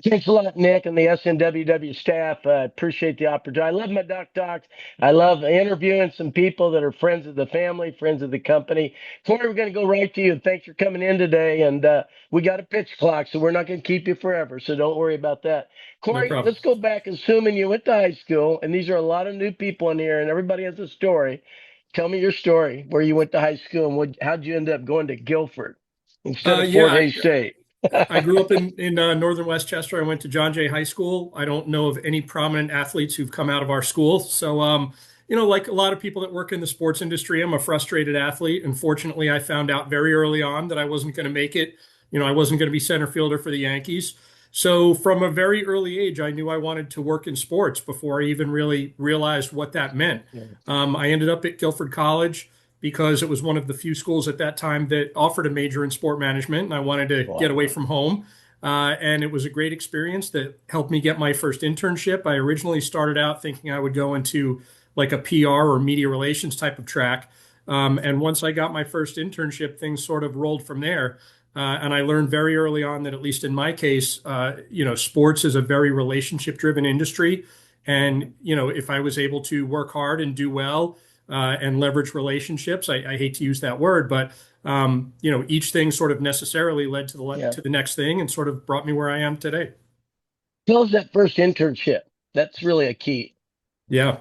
Thanks a lot, Nick, and the SMWW staff. I appreciate the opportunity. I love my Doc Talks. I love interviewing some people that are friends of the family, friends of the company. Corey, we're going to go right to you. Thanks for coming in today. And we got a pitch clock, so we're not going to keep you forever. So don't worry about that. No Corey, problem. let's go back. Assuming you went to high school, and these are a lot of new people in here, and everybody has a story. Tell me your story, where you went to high school, and how'd you end up going to Guilford instead of Fort Yeah, Hays State? I grew up in northern Westchester. I went to John Jay High School. I don't know of any prominent athletes who've come out of our school. So, like a lot of people that work in the sports industry, I'm a frustrated athlete. Unfortunately, I found out very early on that I wasn't going to make it. I wasn't going to be center fielder for the Yankees. So, from a very early age, I knew I wanted to work in sports before I even really realized what that meant. I ended up at Guilford College because it was one of the few schools at that time that offered a major in sport management, and I wanted to get Wow. away from home. And it was a great experience that helped me get my first internship. I originally started out thinking I would go into like a PR or media relations type of track. And once I got my first internship, things sort of rolled from there. And I learned very early on that, at least in my case, sports is a very relationship driven industry. And, if I was able to work hard and do well, and leverage relationships. I hate to use that word, but each thing sort of necessarily led to Yeah. the next thing and sort of brought me where I am today. Tell us that first internship. That's really a key. Yeah.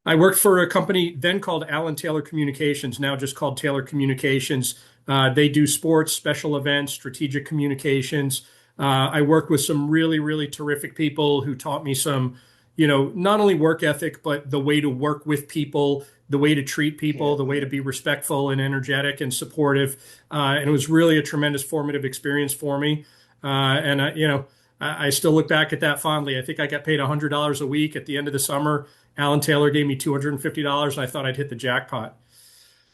I worked for a company then called Allen Taylor Communications, now just called Taylor Communications. They do sports, special events, strategic communications. I worked with some really, really terrific people who taught me some, not only work ethic, but the way to work with people, the way to treat people, Yeah. the way to be respectful and energetic and supportive. And it was really a tremendous formative experience for me. And I still look back at that fondly. I think I got paid $100 a week at the end of the summer. Alan Taylor gave me $250, and I thought I'd hit the jackpot.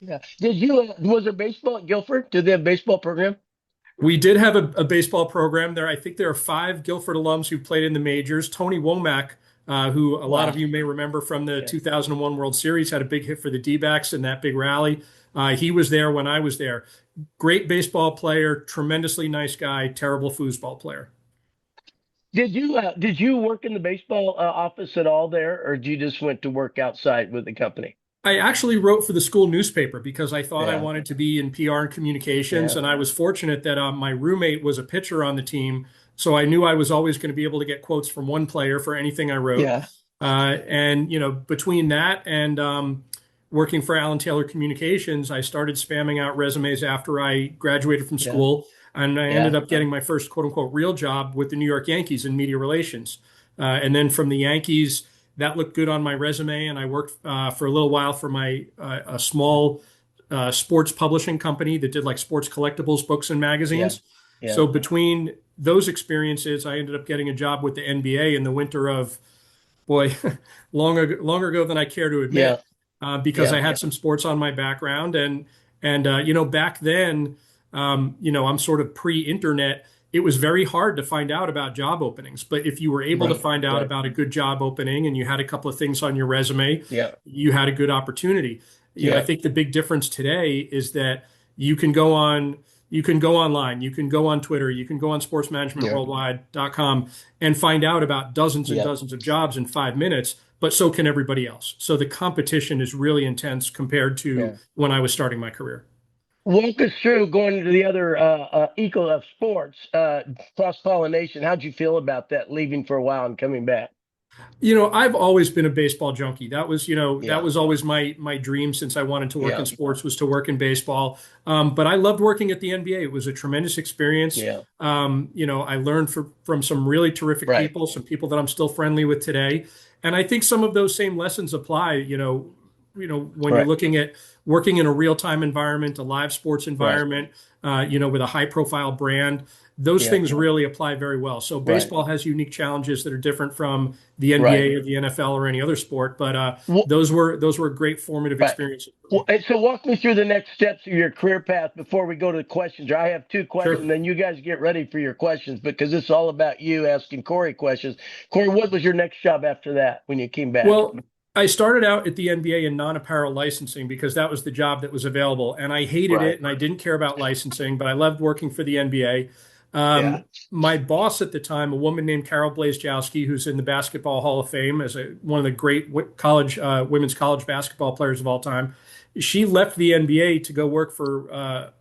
Yeah. Did you, was there baseball at Guilford? Did they have a baseball program? We did have a baseball program there. I think there are five Guilford alums who played in the majors. Tony Womack, who a lot of Wow. you may remember from the Yeah. 2001 World Series, had a big hit for the D-backs in that big rally. He was there when I was there. Great baseball player, tremendously nice guy, terrible foosball player. Did you work in the baseball office at all there, or did you just went to work outside with the company? I actually wrote for the school newspaper because I thought I Yeah. wanted to be in PR and communications. Yeah. And I was fortunate that my roommate was a pitcher on the team. So I knew I was always going to be able to get quotes from one player for anything I wrote. Yeah. And, between that and working for Allen Taylor Communications, I started spamming out resumes after I graduated from Yeah. school. And I ended Yeah. up getting my first quote unquote real job with the New York Yankees in media relations. And then from the Yankees, that looked good on my resume, and I worked for a little while for my a small sports publishing company that did like sports collectibles, books, and Yeah. magazines. Yeah. So between those experiences, I ended up getting a job with the NBA in the winter of boy, longer ago than I care to Yeah. admit, because Yeah. I had some sports on my background, and back then, I'm sort of pre-internet. It was very hard to find out about job openings, but if you were able to Right. find out Right. about a good job opening and you had a couple of things on your resume, Yeah. you had a good opportunity. I Yeah. think the big difference today is that you can go on. You can go online, you can go on Twitter, you can go on Yeah. sportsmanagementworldwide.com and find out about dozens and Yeah. dozens of jobs in 5 minutes, but so can everybody else. So the competition is really intense compared to Yeah. when I was starting my career. Walk us through going to the other eco of sports, cross pollination. How'd you feel about that, leaving for a while and coming back? I've always been a baseball junkie. That Yeah. was always my dream since I wanted to work in Yeah. sports was to work in baseball. But I loved working at the NBA. It was a tremendous experience. Yeah. I learned from some really terrific Right. people, some people that I'm still friendly with today. And I think some of those same lessons apply, when you're Right. looking at working in a real-time environment, a live sports Right. environment, with a high-profile brand. Those Yeah. things really apply very well. So Right. baseball has unique challenges that are different from the Right. NBA or the NFL or any other sport, but Well, those were great formative right. experiences for Well, me. and so walk me through the next steps of your career path before we go to the questions. I have two Sure. questions, then you guys get ready for your questions because it's all about you asking Corey questions. Corey, what was your next job after that when you came back? Well, I started out at the NBA in non-apparel licensing because that was the job that was available, and I hated Right. it, and I didn't care about licensing, but I loved working for the NBA. Yeah. My boss at the time, a woman named Carol Blazejowski, who's in the Basketball Hall of Fame as one of the great college women's college basketball players of all time, she left the NBA to go work for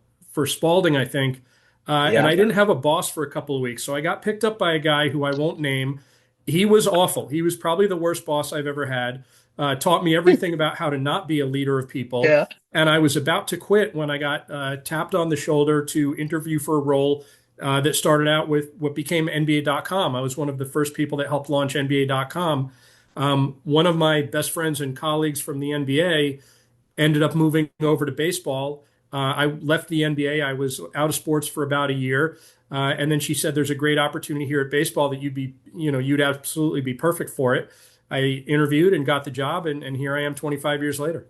Spalding, I think. And Yeah. I didn't have a boss for a couple of weeks, so I got picked up by a guy who I won't name. He was awful. He was probably the worst boss I've ever had. Taught me everything about how to not be a leader of people. Yeah. And I was about to quit when I got tapped on the shoulder to interview for a role that started out with what became NBA.com. I was one of the first people that helped launch NBA.com. One of my best friends and colleagues from the NBA ended up moving over to baseball. I left the NBA. I was out of sports for about a year. And then she said, there's a great opportunity here at baseball that you'd absolutely be perfect for it. I interviewed and got the job, and here I am 25 years later.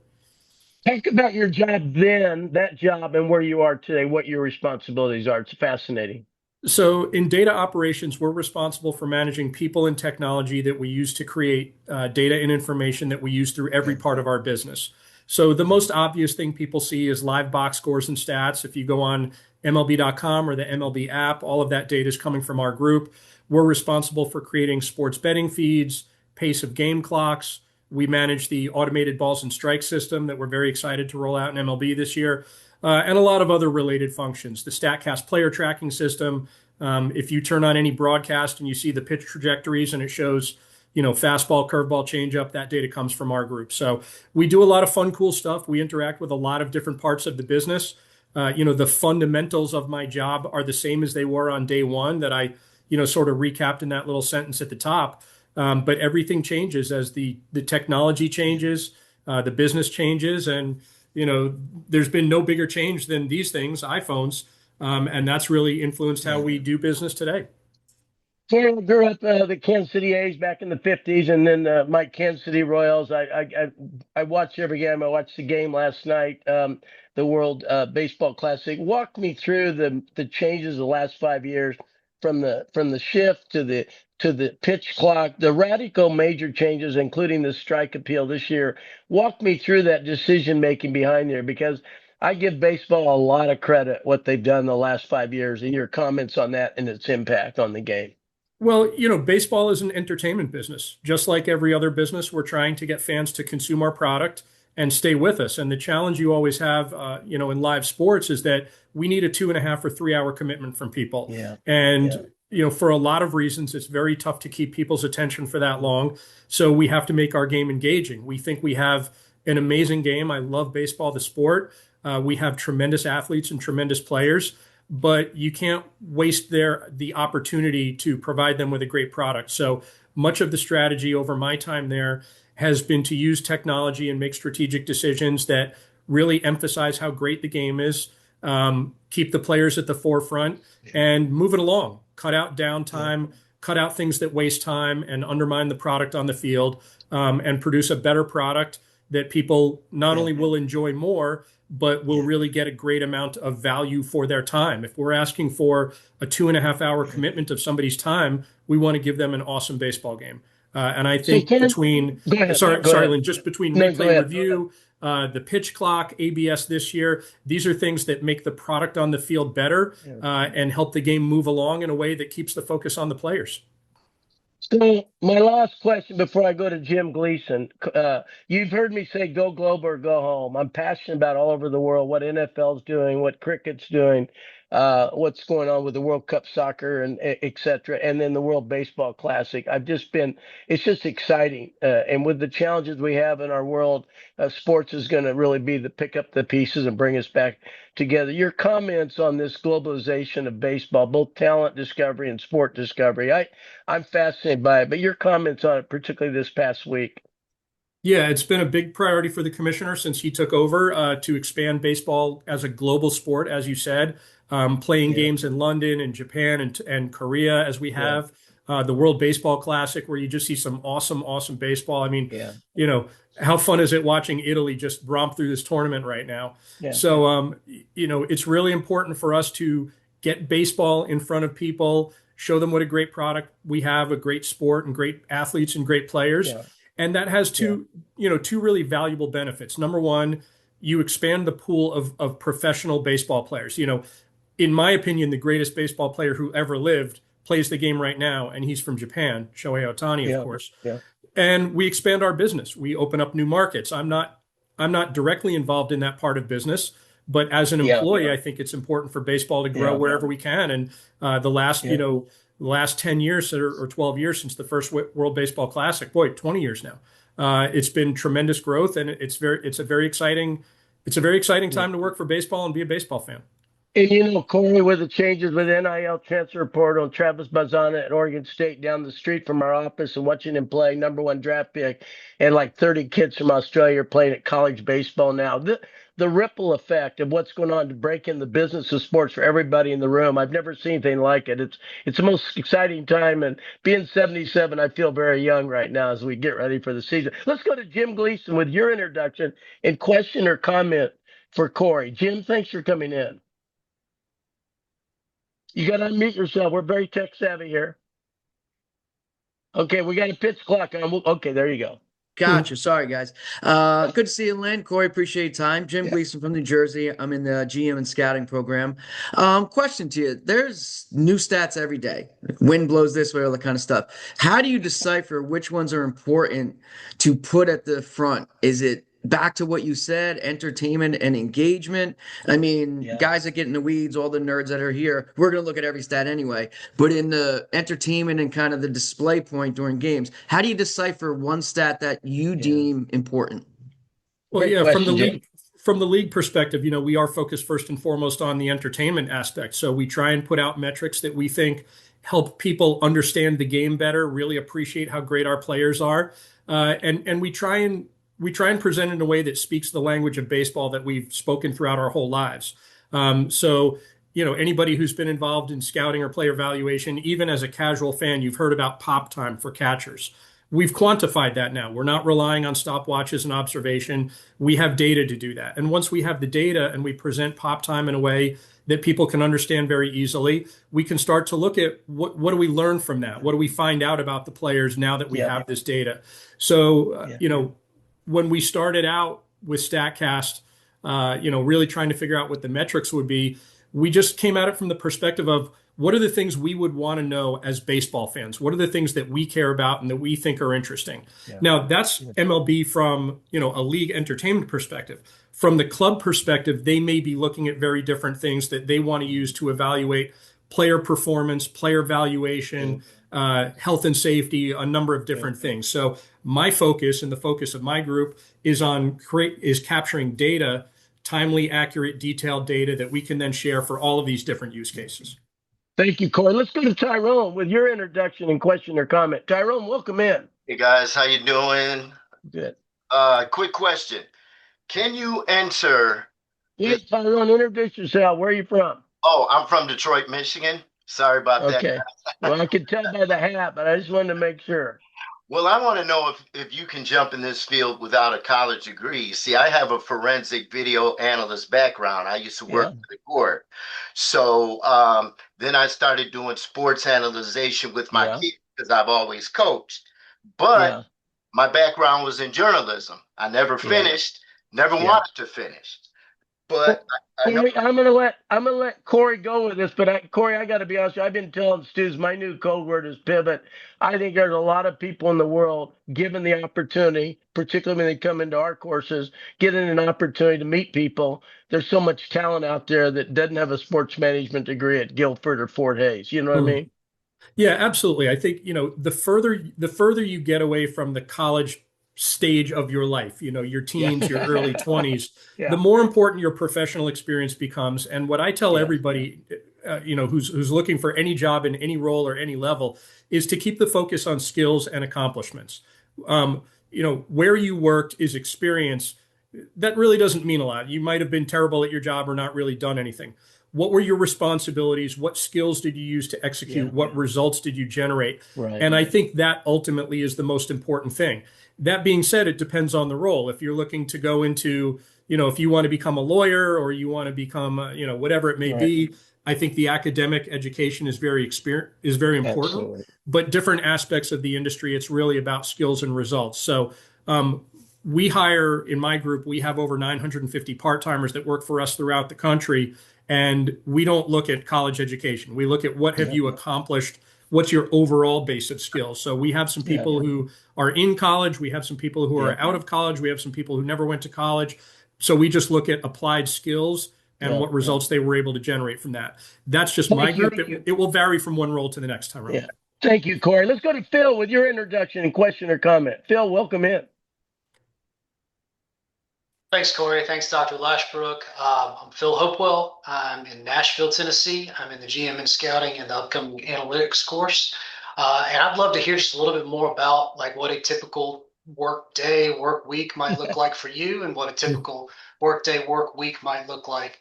Talk about your job then, that job, and where you are today, what your responsibilities are. It's fascinating. So in data operations, we're responsible for managing people and technology that we use to create data and information that we use through every part of our business. So the most obvious thing people see is live box scores and stats. If you go on MLB.com or the MLB app, all of that data is coming from our group. We're responsible for creating sports betting feeds, pace of game clocks. We manage the automated balls and strike system that we're very excited to roll out in MLB this year, and a lot of other related functions. The Statcast player tracking system. If you turn on any broadcast and you see the pitch trajectories and it shows, fastball, curveball, changeup, that data comes from our group. So we do a lot of fun, cool stuff. We interact with a lot of different parts of the business. The fundamentals of my job are the same as they were on day one that I, sort of recapped in that little sentence at the top. But everything changes as the technology changes, the business changes, and there's been no bigger change than these things, iPhones, and that's really influenced how we do business today. So I grew up the Kansas City A's back in the '50s, and then my Kansas City Royals. I watched every game. I watched the game last night, the World Baseball Classic. Walk me through the changes of the last 5 years, from the shift to the pitch clock, the radical major changes, including the strike appeal this year. Walk me through that decision making behind there, because I give baseball a lot of credit what they've done the last 5 years, and your comments on that and its impact on the game. Well, baseball is an entertainment business. Just like every other business, we're trying to get fans to consume our product and stay with us. And the challenge you always have, in live sports is that we need a 2.5 or 3 hour commitment from people. Yeah. And, for a lot of reasons, it's very tough to keep people's attention for that long. So we have to make our game engaging. We think we have an amazing game. I love baseball, the sport. We have tremendous athletes and tremendous players, but you can't waste the opportunity to provide them with a great product. So much of the strategy over my time there has been to use technology and make strategic decisions that really emphasize how great the game is, keep the players at the forefront, and move it along. Cut out downtime, cut out things that waste time and undermine the product on the field, and produce a better product that people not only will enjoy more, but will really get a great amount of value for their time. If we're asking for a 2.5 hour commitment of somebody's time, we want to give them an awesome baseball game. And I think Go ahead. Lynn, just between No, go replay ahead. review, the pitch clock, ABS this year, these are things that make the product on the field better, and help the game move along in a way that keeps the focus on the players. So my last question before I go to Jim Gleason, you've heard me say go global or go home. I'm passionate about all over the world, what NFL's doing, what cricket's doing, what's going on with the World Cup soccer and et cetera, and then the World Baseball Classic. It's just exciting. And with the challenges we have in our world, sports is going to really be the pick up the pieces and bring us back together. Your comments on this globalization of baseball, both talent discovery and sport discovery, I'm fascinated by it, but your comments on it, particularly this past week. Yeah, it's been a big priority for the commissioner since he took over, to expand baseball as a global sport, as you said, playing games in London and Japan and Korea, as we have, the World Baseball Classic, where you just see some awesome, awesome baseball. I mean, how fun is it watching Italy just romp through this tournament right now? Yeah. So, it's really important for us to get baseball in front of people, show them what a great product we have, a great sport and great athletes and great players. Yeah. And that has two really valuable benefits. Number one, you expand the pool of professional baseball players. in my opinion, the greatest baseball player who ever lived plays the game right now, and he's from Japan, Shohei Ohtani, of Yeah. course. Yeah. And we expand our business. We open up new markets. I'm not directly involved in that part of business, but as an Yeah. employee, I think it's important for baseball to grow Yeah. wherever we can. And the last, Yeah. last 10 years or 12 years since the first World Baseball Classic, boy, 20 years now. It's been tremendous growth, and it's a very exciting Yeah. time to work for baseball and be a baseball fan. And Cory, with the changes with NIL transfer portal and Travis Bazana at Oregon State down the street from our office and watching him play, #1 draft pick, and like 30 kids from Australia are playing at college baseball now. The ripple effect of what's going on to break in the business of sports for everybody in the room. I've never seen anything like it. It's the most exciting time, and being 77, I feel very young right now as we get ready for the season. Let's go to Jim Gleason with your introduction and question or comment for Cory. Jim, thanks for coming in. You got to unmute yourself. We're very tech savvy here. Okay, we got a pitch clock on. Okay, there you go. Gotcha. Sorry, guys. Good to see you, Lynn. Cory, appreciate your time. Jim Gleason from New Jersey. I'm in the GM and scouting program. Question to you. There's new stats every day. Wind blows this way, all that kind of stuff. How do you decipher which ones are important to put at the front? Is it back to what you said, entertainment and engagement? I mean, guys that get in the weeds, all the nerds that are here, we're going to look at every stat anyway. But in the entertainment and kind of the display point during games, how do you decipher one stat that you deem important? Well, Great yeah, question, from the league perspective, we are focused first and foremost on the entertainment aspect. So we try and put out metrics that we think help people understand the game better, really appreciate how great our players are, and we try and present it in a way that speaks the language of baseball that we've spoken throughout our whole lives. So, anybody who's been involved in scouting or player evaluation, even as a casual fan, you've heard about pop time for catchers. We've quantified that now. We're not relying on stopwatches and observation. We have data to do that. And once we have the data and we present pop time in a way that people can understand very easily, we can start to look at what do we learn from that? What do we find out about the players now that we have this data? So, when we started out with Statcast, really trying to figure out what the metrics would be, we just came at it from the perspective of what are the things we would want to know as baseball fans? What are the things that we care about and that we think are interesting? Now, that's MLB from, a league entertainment perspective. From the club perspective, they may be looking at very different things that they want to use to evaluate player performance, player valuation, health and safety, a number of different things. So my focus and the focus of my group is capturing data, timely, accurate, detailed data that we can then share for all of these different use cases. Thank you, Cory. Let's go to Tyrone with your introduction and question or comment. Tyrone, welcome in. Hey guys, how you doing? Good. Quick question. Can you answer? Yes, Tyrone, introduce yourself. Where are you from? Oh, I'm from Detroit, Michigan. Sorry about that. Okay. Well, I could tell by the hat, but I just wanted to make sure. Well, I want to know if you can jump in this field without a college degree. See, I have a forensic video analyst background. I used to work for the court. So then I started doing sports analyzation with my kids because I've always coached. But my background was in journalism. I never finished, never wanted to finish. But I know. I'm gonna let Cory go with this, but Cory, I got to be honest with you. I've been telling Stu, my new code word is pivot. I think there's a lot of people in the world given the opportunity, particularly when they come into our courses, getting an opportunity to meet people. There's so much talent out there that doesn't have a sports management degree at Guilford or Fort Hays. You know what I mean? Yeah, absolutely. I think, the further you get away from the college stage of your life, your teens, your early 20s, the more important your professional experience becomes. And what I tell everybody, who's looking for any job in any role or any level is to keep the focus on skills and accomplishments. Where you worked is experience. That really doesn't mean a lot. You might have been terrible at your job or not really done anything. What were your responsibilities? What skills did you use to execute? What results did you generate? Right. And I think that ultimately is the most important thing. That being said, it depends on the role. If you're looking to go into, if you want to become a lawyer or you want to become, whatever it may be, I think the academic education is very important. Absolutely. But different aspects of the industry, it's really about skills and results. So we hire, in my group, we have over 950 part-timers that work for us throughout the country. And we don't look at college education. We look at what have you accomplished, what's your overall base of skills. So we have some people who are in college, we have some people who are out of college, we have some people who never went to college. So we just look at applied skills and what results they were able to generate from that. That's just my group. It will vary from one role to the next time around. Yeah. Thank you, Cory. Let's go to Phil with your introduction and question or comment. Phil, welcome in. Thanks, Cory. Thanks, Dr. Lashbrook. I'm Phil Hopewell. I'm in Nashville, Tennessee. I'm in the GM and Scouting and the upcoming analytics course. And I'd love to hear just a little bit more about like what a typical work day, work week might look like for you, and what a typical work day, work week might look like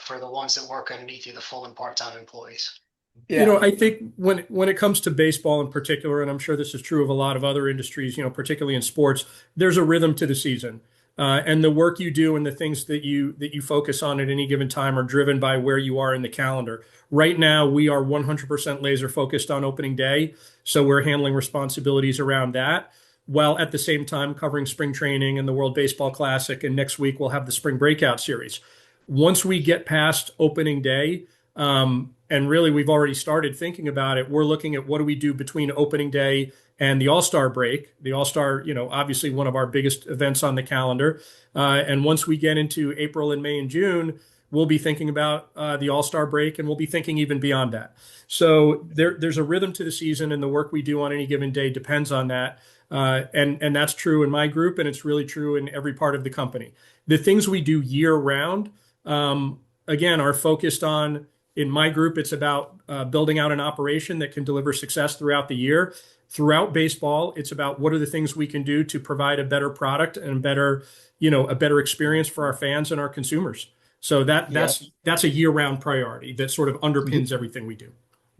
for the ones that work underneath you, the full and part-time employees. You know, I think when it comes to baseball in particular, and I'm sure this is true of a lot of other industries, you know, particularly in sports, there's a rhythm to the season. And the work you do and the things that you focus on at any given time are driven by where you are in the calendar. Right now, we are 100% laser focused on opening day. So we're handling responsibilities around that, while at the same time covering spring training and the World Baseball Classic. And next week, we'll have the Spring Breakout Series. Once we get past opening day, and really we've already started thinking about it, we're looking at what do we do between opening day and the All-Star break. The All-Star, you know, obviously one of our biggest events on the calendar. And once we get into April and May and June, we'll be thinking about the All-Star break, and we'll be thinking even beyond that. So there's a rhythm to the season, and the work we do on any given day depends on that. And that's true in my group, and it's really true in every part of the company. The things we do year round, again, are focused on, in my group, it's about building out an operation that can deliver success throughout the year. Throughout baseball, it's about what are the things we can do to provide a better product and a better experience for our fans and our consumers. So that's a year-round priority that sort of underpins everything we do.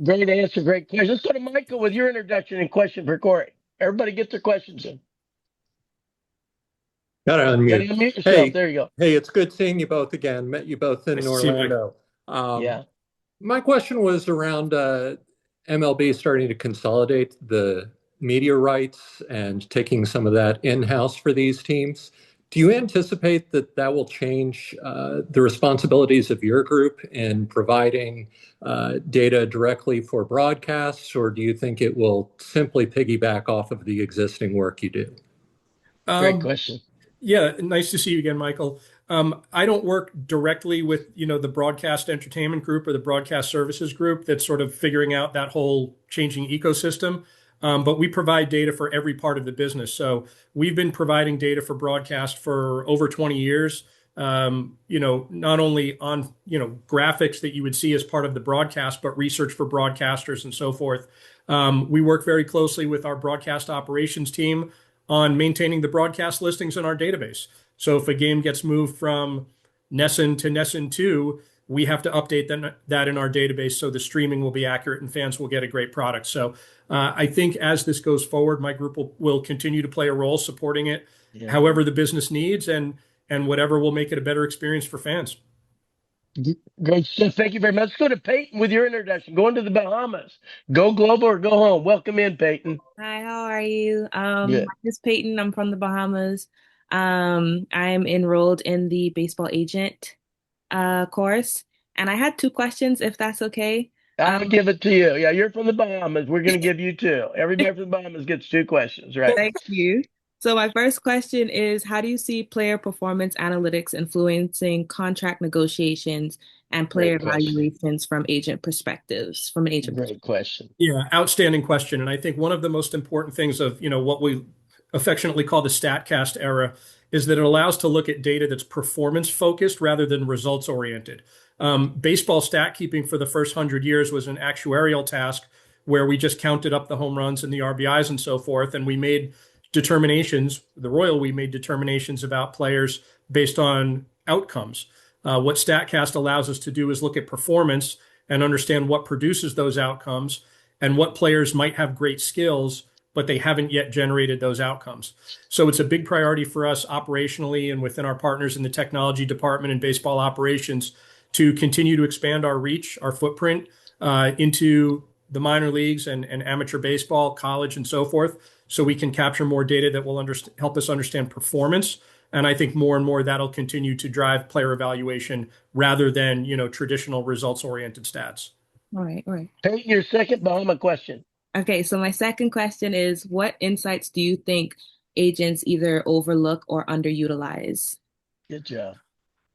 Great answer, great question. Let's go to Michael with your introduction and question for Cory. Everybody get their questions in. Got to unmute. Unmute yourself. Hey, there you go. Hey, it's good seeing you both again. Met you both in Orlando. My question was around MLB starting to consolidate the media rights and taking some of that in-house for these teams. Do you anticipate that will change the responsibilities of your group in providing data directly for broadcasts, or do you think it will simply piggyback off of the existing work you do? Great question. Yeah, nice to see you again, Michael. I don't work directly with, the broadcast entertainment group or the broadcast services group that's sort of figuring out that whole changing ecosystem. But we provide data for every part of the business. So we've been providing data for broadcast for over 20 years. Not only on, graphics that you would see as part of the broadcast, but research for broadcasters and so forth. We work very closely with our broadcast operations team on maintaining the broadcast listings in our database. So if a game gets moved from NESN to NESN 2, we have to update that in our database so the streaming will be accurate and fans will get a great product. So I think as this goes forward, my group will continue to play a role supporting it however the business needs and whatever will make it a better experience for fans. Great stuff. Thank you very much. Let's go to Peyton with your introduction. Going to the Bahamas. Go global or go home. Welcome in, Peyton. Hi, how are you? My name is Peyton. I'm from the Bahamas. I'm enrolled in the baseball agent course. And I had two questions, if that's okay. I'll give it to you. Yeah, you're from the Bahamas. We're going to give you two. Everybody from the Bahamas gets two questions, right? Thank you. So my first question is, how do you see player performance analytics influencing contract negotiations and player evaluations from agent perspectives? Great question. Yeah, outstanding question. And I think one of the most important things of, what we affectionately call the Statcast era is that it allows to look at data that's performance focused rather than results oriented. Baseball stat keeping for the first 100 years was an actuarial task where we just counted up the home runs and the RBIs and so forth. And we made determinations, we made determinations about players based on outcomes. What Statcast allows us to do is look at performance and understand what produces those outcomes and what players might have great skills, but they haven't yet generated those outcomes. So it's a big priority for us operationally and within our partners in the technology department and baseball operations to continue to expand our reach, our footprint into the minor leagues and amateur baseball, college, and so forth, so we can capture more data that will help us understand performance And I think more and more that'll continue to drive player evaluation rather than, traditional results-oriented stats. All right, all right. Peyton, your second Bahama question. Okay, so my second question is, what insights do you think agents either overlook or underutilize? Good job.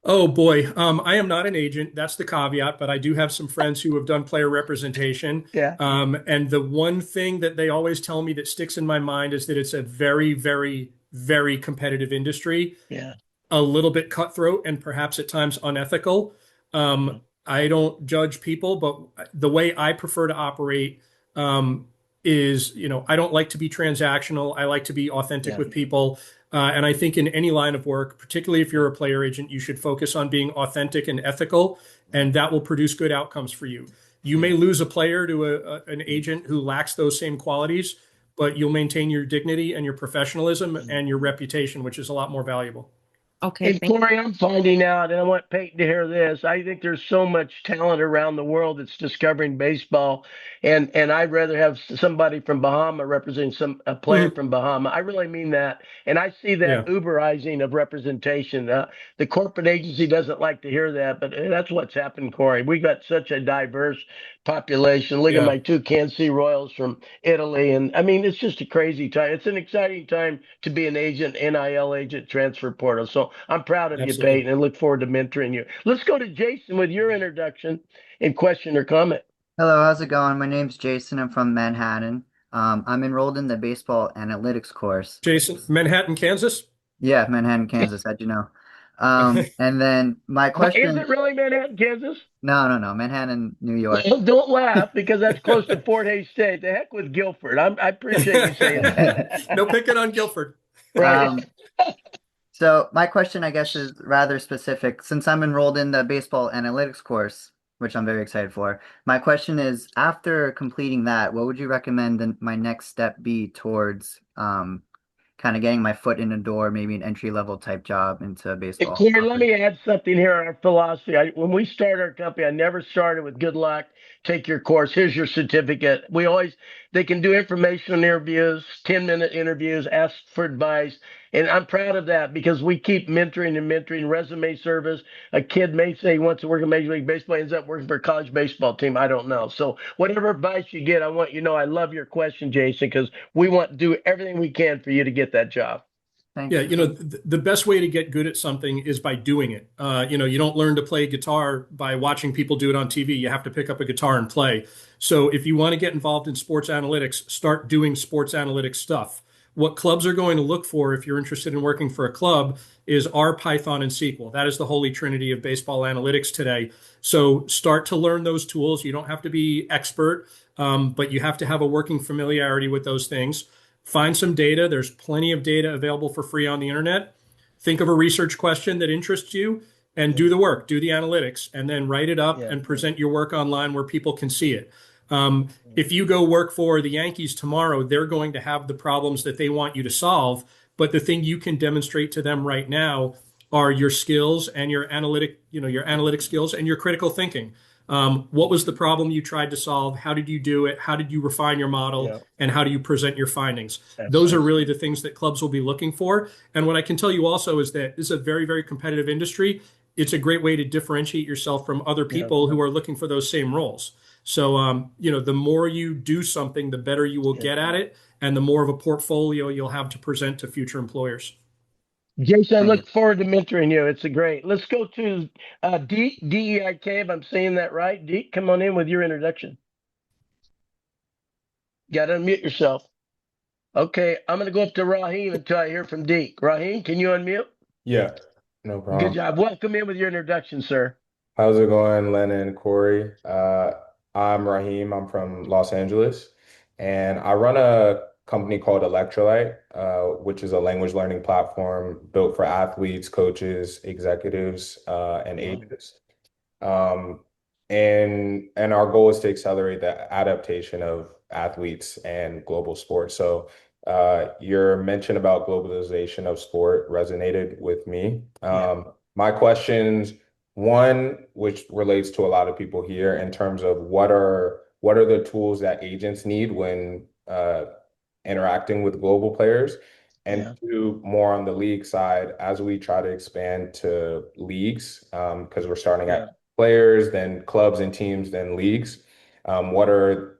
Oh boy, I am not an agent. That's the caveat, but I do have some friends who have done player representation. Yeah. And the one thing that they always tell me that sticks in my mind is that it's a very, very, very competitive industry. Yeah. A little bit cutthroat and perhaps at times unethical. I don't judge people, but the way I prefer to operate is, I don't like to be transactional. I like to be authentic with people. And I think in any line of work, particularly if you're a player agent, you should focus on being authentic and ethical, and that will produce good outcomes for you. You may lose a player to an agent who lacks those same qualities, but you'll maintain your dignity and your professionalism and your reputation, which is a lot more valuable. Okay. And Cory, I'm finding out, and I want Peyton to hear this. I think there's so much talent around the world that's discovering baseball, and I'd rather have somebody from Bahama representing a player from Bahama. I really mean that, and I see that Uberizing of representation. The corporate agency doesn't like to hear that, but that's what's happened, Cory. We got such a diverse population. Look at my two Kansas City Royals from Italy, and I mean, it's just a crazy time. It's an exciting time to be an agent, NIL agent, transfer portal. So I'm proud of you, Peyton, and look forward to mentoring you. Let's go to Jason with your introduction and question or comment. Hello, how's it going? My name's Jason. I'm from Manhattan. I'm enrolled in the baseball analytics course. Jason, Manhattan, Kansas? Yeah, Manhattan, Kansas. How'd you know? And then my question... Is it really Manhattan, Kansas? No. Manhattan, New York. Don't laugh, because that's close to Fort Hays State. The heck with Guilford. I appreciate you saying that. No picking on Guilford. Right. So my question, I guess, is rather specific. Since I'm enrolled in the baseball analytics course, which I'm very excited for, my question is, after completing that, what would you recommend my next step be towards kind of getting my foot in the door, maybe an entry-level type job into baseball? Cory, let me add something here. Our philosophy. When we started our company, I never started with good luck, take your course, here's your certificate. They can do informational interviews, 10-minute interviews, ask for advice. And I'm proud of that, because we keep mentoring, resume service. A kid may say he wants to work in Major League Baseball, ends up working for a college baseball team. I don't know. So whatever advice you get, I want you to know I love your question, Jason, because we want to do everything we can for you to get that job. Yeah, the best way to get good at something is by doing it. You don't learn to play guitar by watching people do it on TV. You have to pick up a guitar and play. So if you want to get involved in sports analytics, start doing sports analytics stuff. What clubs are going to look for, if you're interested in working for a club, is R, Python, and SQL. That is the holy trinity of baseball analytics today. So start to learn those tools. You don't have to be expert, but you have to have a working familiarity with those things. Find some data. There's plenty of data available for free on the internet. Think of a research question that interests you and do the work, do the analytics, and then write it up and present your work online where people can see it. If you go work for the Yankees tomorrow, they're going to have the problems that they want you to solve. But the thing you can demonstrate to them right now are your skills and your analytic skills and your critical thinking. What was the problem you tried to solve? How did you do it? How did you refine your model? And how do you present your findings? Those are really the things that clubs will be looking for. And what I can tell you also is that this is a very, very competitive industry. It's a great way to differentiate yourself from other people who are looking for those same roles. So, the more you do something, the better you will get at it, and the more of a portfolio you'll have to present to future employers. Jason, I look forward to mentoring you. It's great. Let's go to Deek, D-E-I-K, if I'm saying that right. Deek, come on in with your introduction. Got to unmute yourself. Okay, I'm going to go up to Raheem until I hear from Deek. Raheem, can you unmute? Yeah, no problem. Good job. Welcome in with your introduction, sir. How's it going, Len and Cory? I'm Raheem. I'm from Los Angeles, and I run a company called Electrolyte, which is a language learning platform built for athletes, coaches, executives, and agents. And our goal is to accelerate the adaptation of athletes and global sports. So your mention about globalization of sport resonated with me. My questions, one, which relates to a lot of people here in terms of what are the tools that agents need when interacting with global players, And two, more on the league side, as we try to expand to leagues, because we're starting at players, then clubs and teams, then leagues. What are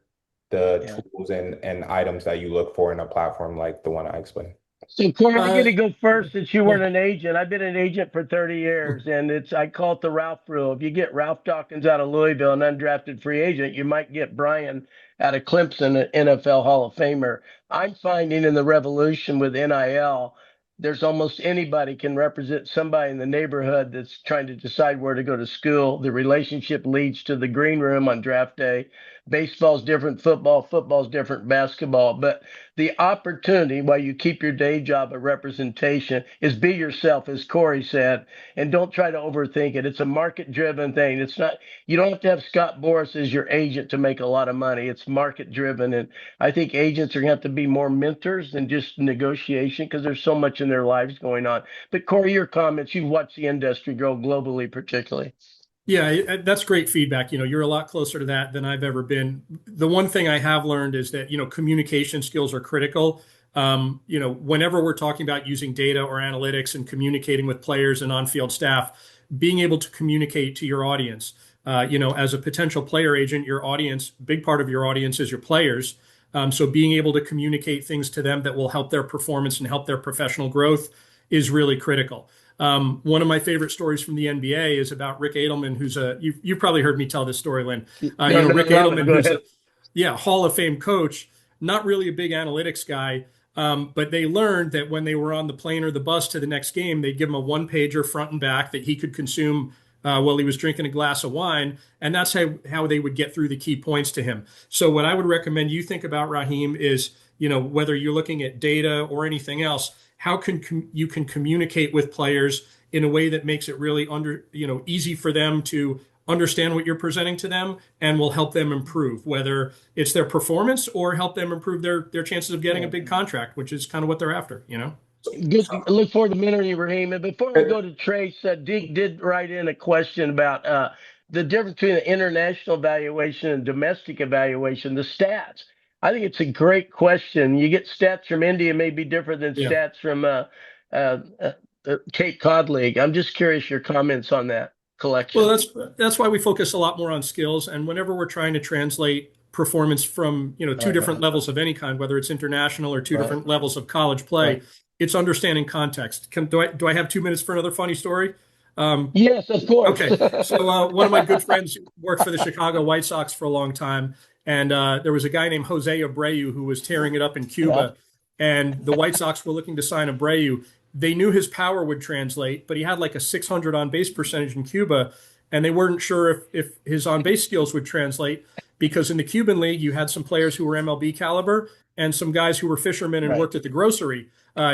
the tools and items that you look for in a platform like the one I explained? So, Cory, I'm going to go first since you weren't an agent. I've been an agent for 30 years, and I call it the Ralph rule. If you get Ralph Dawkins out of Louisville, an undrafted free agent, you might get Brian out of Clemson, an NFL Hall of Famer. I'm finding in the revolution with NIL, there's almost anybody can represent somebody in the neighborhood that's trying to decide where to go to school. The relationship leads to the green room on draft day. Baseball's different, football's different, basketball. But the opportunity, while you keep your day job of representation, is be yourself, as Cory said, and don't try to overthink it. It's a market-driven thing. It's not. You don't have to have Scott Boras as your agent to make a lot of money. It's market-driven, and I think agents are going to have to be more mentors than just negotiation because there's so much in their lives going on. But Cory, your comments. You've watched the industry grow globally, particularly. Yeah, that's great feedback. You're a lot closer to that than I've ever been. The one thing I have learned is that, communication skills are critical. Whenever we're talking about using data or analytics and communicating with players and on-field staff, being able to communicate to your audience. As a potential player agent, your audience, big part of your audience is your players. So being able to communicate things to them that will help their performance and help their professional growth is really critical. One of my favorite stories from the NBA is about Rick Adelman, who's you've probably heard me tell this story, Lynn. Rick Adelman, who's a Hall of Fame coach, not really a big analytics guy, but they learned that when they were on the plane or the bus to the next game, they'd give him a one-pager front and back that he could consume while he was drinking a glass of wine, and that's how they would get through the key points to him. So what I would recommend you think about, Raheem, is whether you're looking at data or anything else, how you can communicate with players in a way that makes it really easy for them to understand what you're presenting to them and will help them improve, whether it's their performance or help them improve their chances of getting a big contract, which is kind of what they're after, Good. Look forward to mentoring you, Raheem. And before we go to Trace, Deke did write in a question about the difference between the international evaluation and domestic evaluation, the stats. I think it's a great question. You get stats from India may be different than stats from Cape Cod League. I'm just curious your comments on that collection. Well, that's why we focus a lot more on skills. And whenever we're trying to translate performance from two different levels of any kind, whether it's international or two different levels of college play, it's understanding context. Do I have 2 minutes for another funny story? Yes, of course. Okay. So one of my good friends worked for the Chicago White Sox for a long time. And there was a guy named Jose Abreu who was tearing it up in Cuba. And the White Sox were looking to sign Abreu. They knew his power would translate, but he had like a 600 on-base percentage in Cuba. And they weren't sure if his on-base skills would translate because in the Cuban league, you had some players who were MLB caliber and some guys who were fishermen and worked at the grocery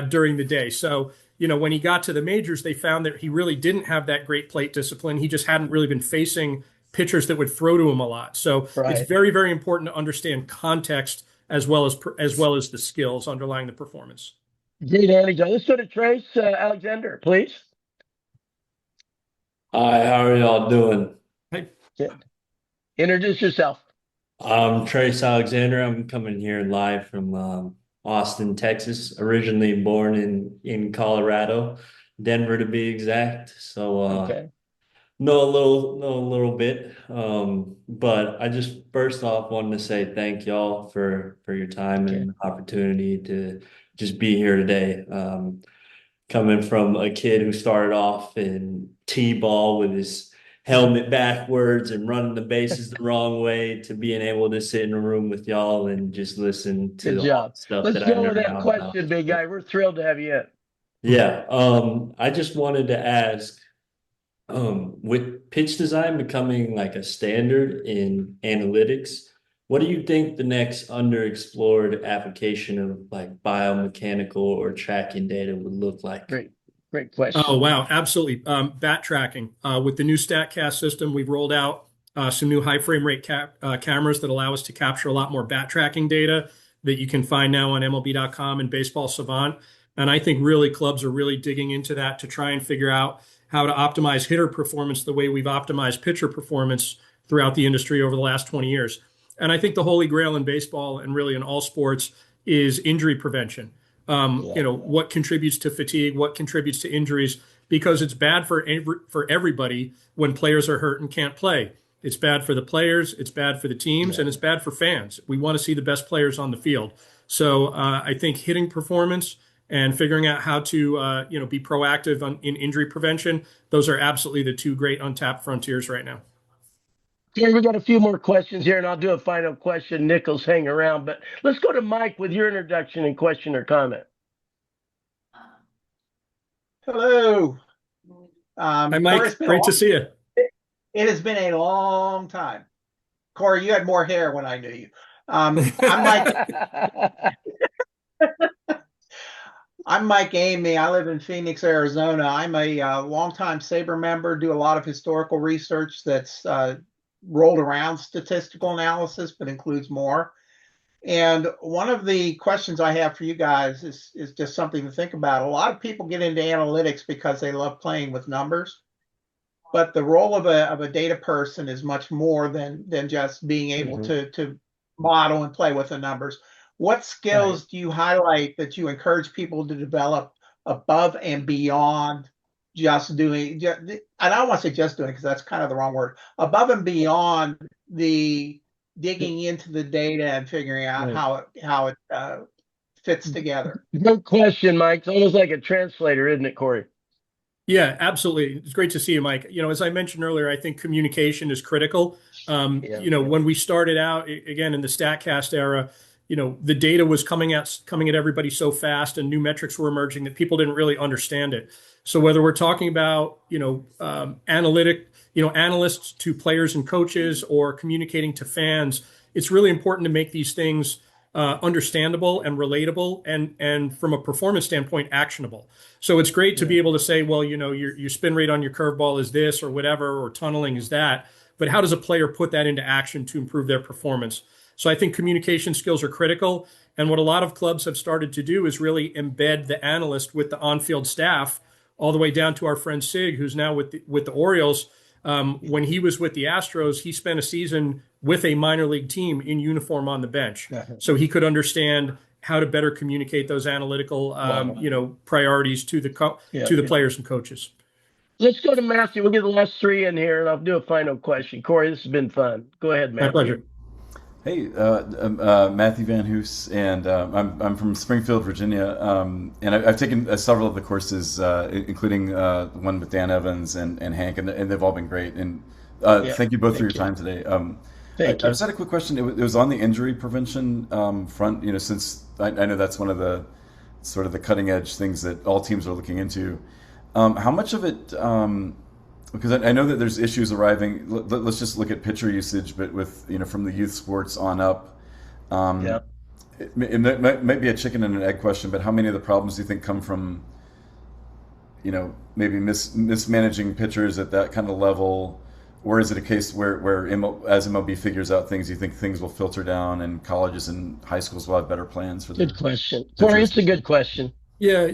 during the day. So, when he got to the majors, they found that he really didn't have that great plate discipline. He just hadn't really been facing pitchers that would throw to him a lot. So it's very, very important to understand context as well as the skills underlying the performance. Great anecdote. Let's go to Trace Alexander, please. Hi, how are y'all doing? Hey. Good. Introduce yourself. I'm Trace Alexander. I'm coming here live from Austin, Texas. Originally born in Colorado, Denver to be exact. So know a little bit. But I just first off wanted to say thank y'all for your time and opportunity to just be here today. Coming from a kid who started off in T-ball with his helmet backwards and running the bases the wrong way to being able to sit in a room with y'all and just listen to the stuff Let's that go I with that question, big guy. We're thrilled to have you in. Yeah. I just wanted to ask, with pitch design becoming like a standard in analytics, what do you think the next underexplored application of like biomechanical or tracking data would look like? Great question. Oh, wow. Absolutely. Bat tracking. With the new Statcast system, we've rolled out some new high frame rate cameras that allow us to capture a lot more bat tracking data that you can find now on MLB.com and Baseball Savant. And I think really clubs are really digging into that to try and figure out how to optimize hitter performance the way we've optimized pitcher performance throughout the industry over the last 20 years. And I think the holy grail in baseball and really in all sports is injury prevention. what contributes to fatigue, what contributes to injuries, because it's bad for everybody when players are hurt and can't play. It's bad for the players, it's bad for the teams, and it's bad for fans. We want to see the best players on the field. So I think hitting performance and figuring out how to be proactive in injury prevention, those are absolutely the two great untapped frontiers right now. Okay, we got a few more questions here, and I'll do a final question. Nichols, hang around, but let's go to Mike with your introduction and question or comment. Hello. Hi, Mike. Great to see you. It has been a long time. Cory, you had more hair when I knew you. I'm Mike Amy. I live in Phoenix, Arizona. I'm a longtime SABR member, do a lot of historical research that's rolled around statistical analysis, but includes more. And one of the questions I have for you guys is just something to think about. A lot of people get into analytics because they love playing with numbers, but the role of a data person is much more than just being able to model and play with the numbers. What skills do you highlight that you encourage people to develop above and beyond just doing? I don't want to say just doing, because that's kind of the wrong word. Above and beyond the digging into the data and figuring out how it fits together. Good question, Mike. It's almost like a translator, isn't it, Cory? Yeah, absolutely. It's great to see you, Mike. As I mentioned earlier, I think communication is critical. When we started out, again, in the Statcast era, the data was coming at everybody so fast, and new metrics were emerging that people didn't really understand it. So whether we're talking about, analysts to players and coaches, or communicating to fans, it's really important to make these things understandable and relatable, and from a performance standpoint, actionable. So it's great to be able to say, well, your spin rate on your curveball is this or whatever, or tunneling is that. But how does a player put that into action to improve their performance? So I think communication skills are critical. And what a lot of clubs have started to do is really embed the analyst with the on-field staff, all the way down to our friend Sig, who's now with the Orioles. When he was with the Astros, he spent a season with a minor league team in uniform on the bench, so he could understand how to better communicate those analytical, priorities to the players and coaches. Let's go to Matthew. We'll get the last three in here, and I'll do a final question. Cory, this has been fun. Go ahead, Matthew. My pleasure. Hey, Matthew Van Hoos, and I'm from Springfield, Virginia, and I've taken several of the courses, including one with Dan Evans and Hank, and they've all been great. And thank you both for your time today. I just had a quick question. It was on the injury prevention front. Since I know that's one of the sort of the cutting edge things that all teams are looking into. How much of it? Because I know that there's issues arriving. Let's just look at pitcher usage, but with from the youth sports on up. It might be a chicken and an egg question, but how many of the problems do you think come from maybe mismanaging pitchers at that kind of level, or is it a case where as MLB figures out things, you think things will filter down and colleges and high schools will have better plans for good question, Cory? It's a good question. Yeah,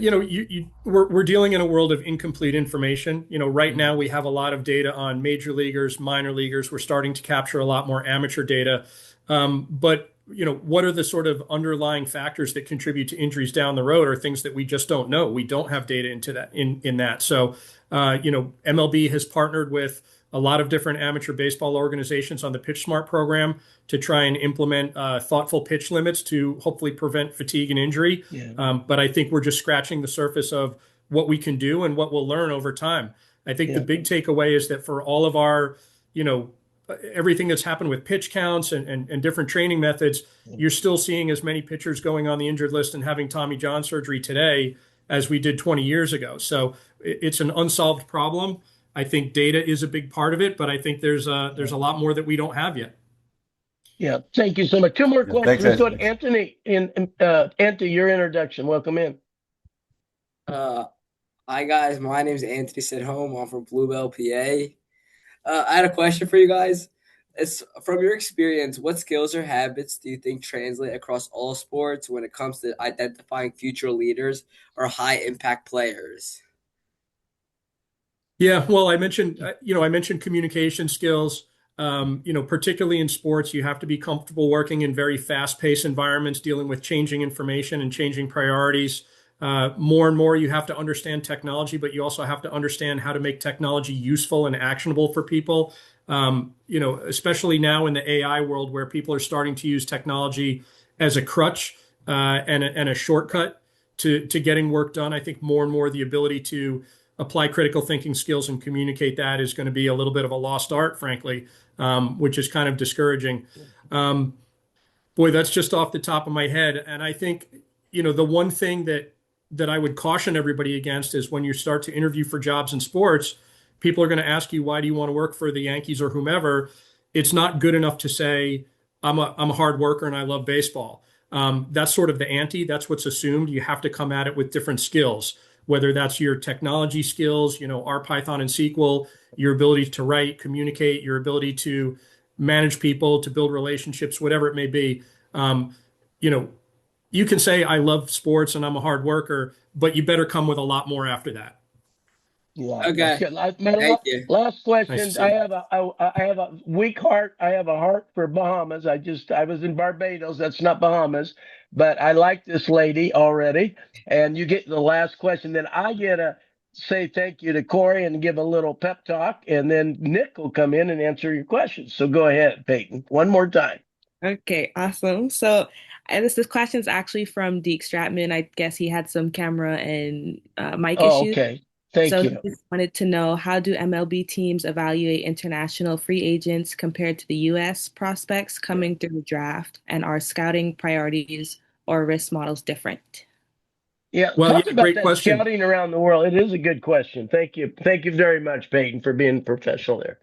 we're dealing in a world of incomplete information. Right now we have a lot of data on major leaguers, minor leaguers. We're starting to capture a lot more amateur data. But what are the sort of underlying factors that contribute to injuries down the road, are things that we just don't know. We don't have data into that in that. So, MLB has partnered with a lot of different amateur baseball organizations on the Pitch Smart program to try and implement thoughtful pitch limits to hopefully prevent fatigue and injury. But I think we're just scratching the surface of what we can do and what we'll learn over time. I think the big takeaway is that for all of our, everything that's happened with pitch counts and different training methods, you're still seeing as many pitchers going on the injured list and having Tommy John surgery today as we did 20 years ago. So it's an unsolved problem. I think data is a big part of it, but I think there's a lot more that we don't have yet. Yeah, thank you so much. Two more questions. Let's go to Anthony. Anthony, your introduction. Welcome in. Hi guys, my name is Anthony Sidholm. I'm from Bluebell, PA. I had a question for you guys. It's from your experience, what skills or habits do you think translate across all sports when it comes to identifying future leaders or high impact players? Yeah, well, I mentioned communication skills. Particularly in sports, you have to be comfortable working in very fast-paced environments, dealing with changing information and changing priorities. More and more, you have to understand technology, but you also have to understand how to make technology useful and actionable for people. Especially now in the AI world, where people are starting to use technology as a crutch and a shortcut to getting work done. I think more and more the ability to apply critical thinking skills and communicate that is going to be a little bit of a lost art, frankly, which is kind of discouraging. Boy, that's just off the top of my head. And I think, the one thing that I would caution everybody against is when you start to interview for jobs in sports, people are going to ask you, why do you want to work for the Yankees or whomever? It's not good enough to say, I'm a hard worker and I love baseball. That's sort of the ante. That's what's assumed. You have to come at it with different skills, whether that's your technology skills, R, Python, and SQL, your ability to write, communicate, your ability to manage people, to build relationships, whatever it may be. You can say, I love sports and I'm a hard worker, but you better come with a lot more after that. Yeah. Okay. My last question. Nice I have a weak heart. I have a heart for Bahamas. I was in Barbados. That's not Bahamas, but I like this lady already. And you get the last question. Then I get to say thank you to Cory and give a little pep talk. And then Nick will come in and answer your questions. So go ahead, Peyton, one more time. Okay, awesome. So this question is actually from Deke Stratman. I guess he had some camera and mic issues. Okay. Thank you. So he just wanted to know, how do MLB teams evaluate international free agents compared to the U.S. prospects coming through the draft? And are scouting priorities or risk models different? Yeah, talk about that question. Scouting around the world. It is a good question. Thank you. Thank you very much, Peyton, for being professional there.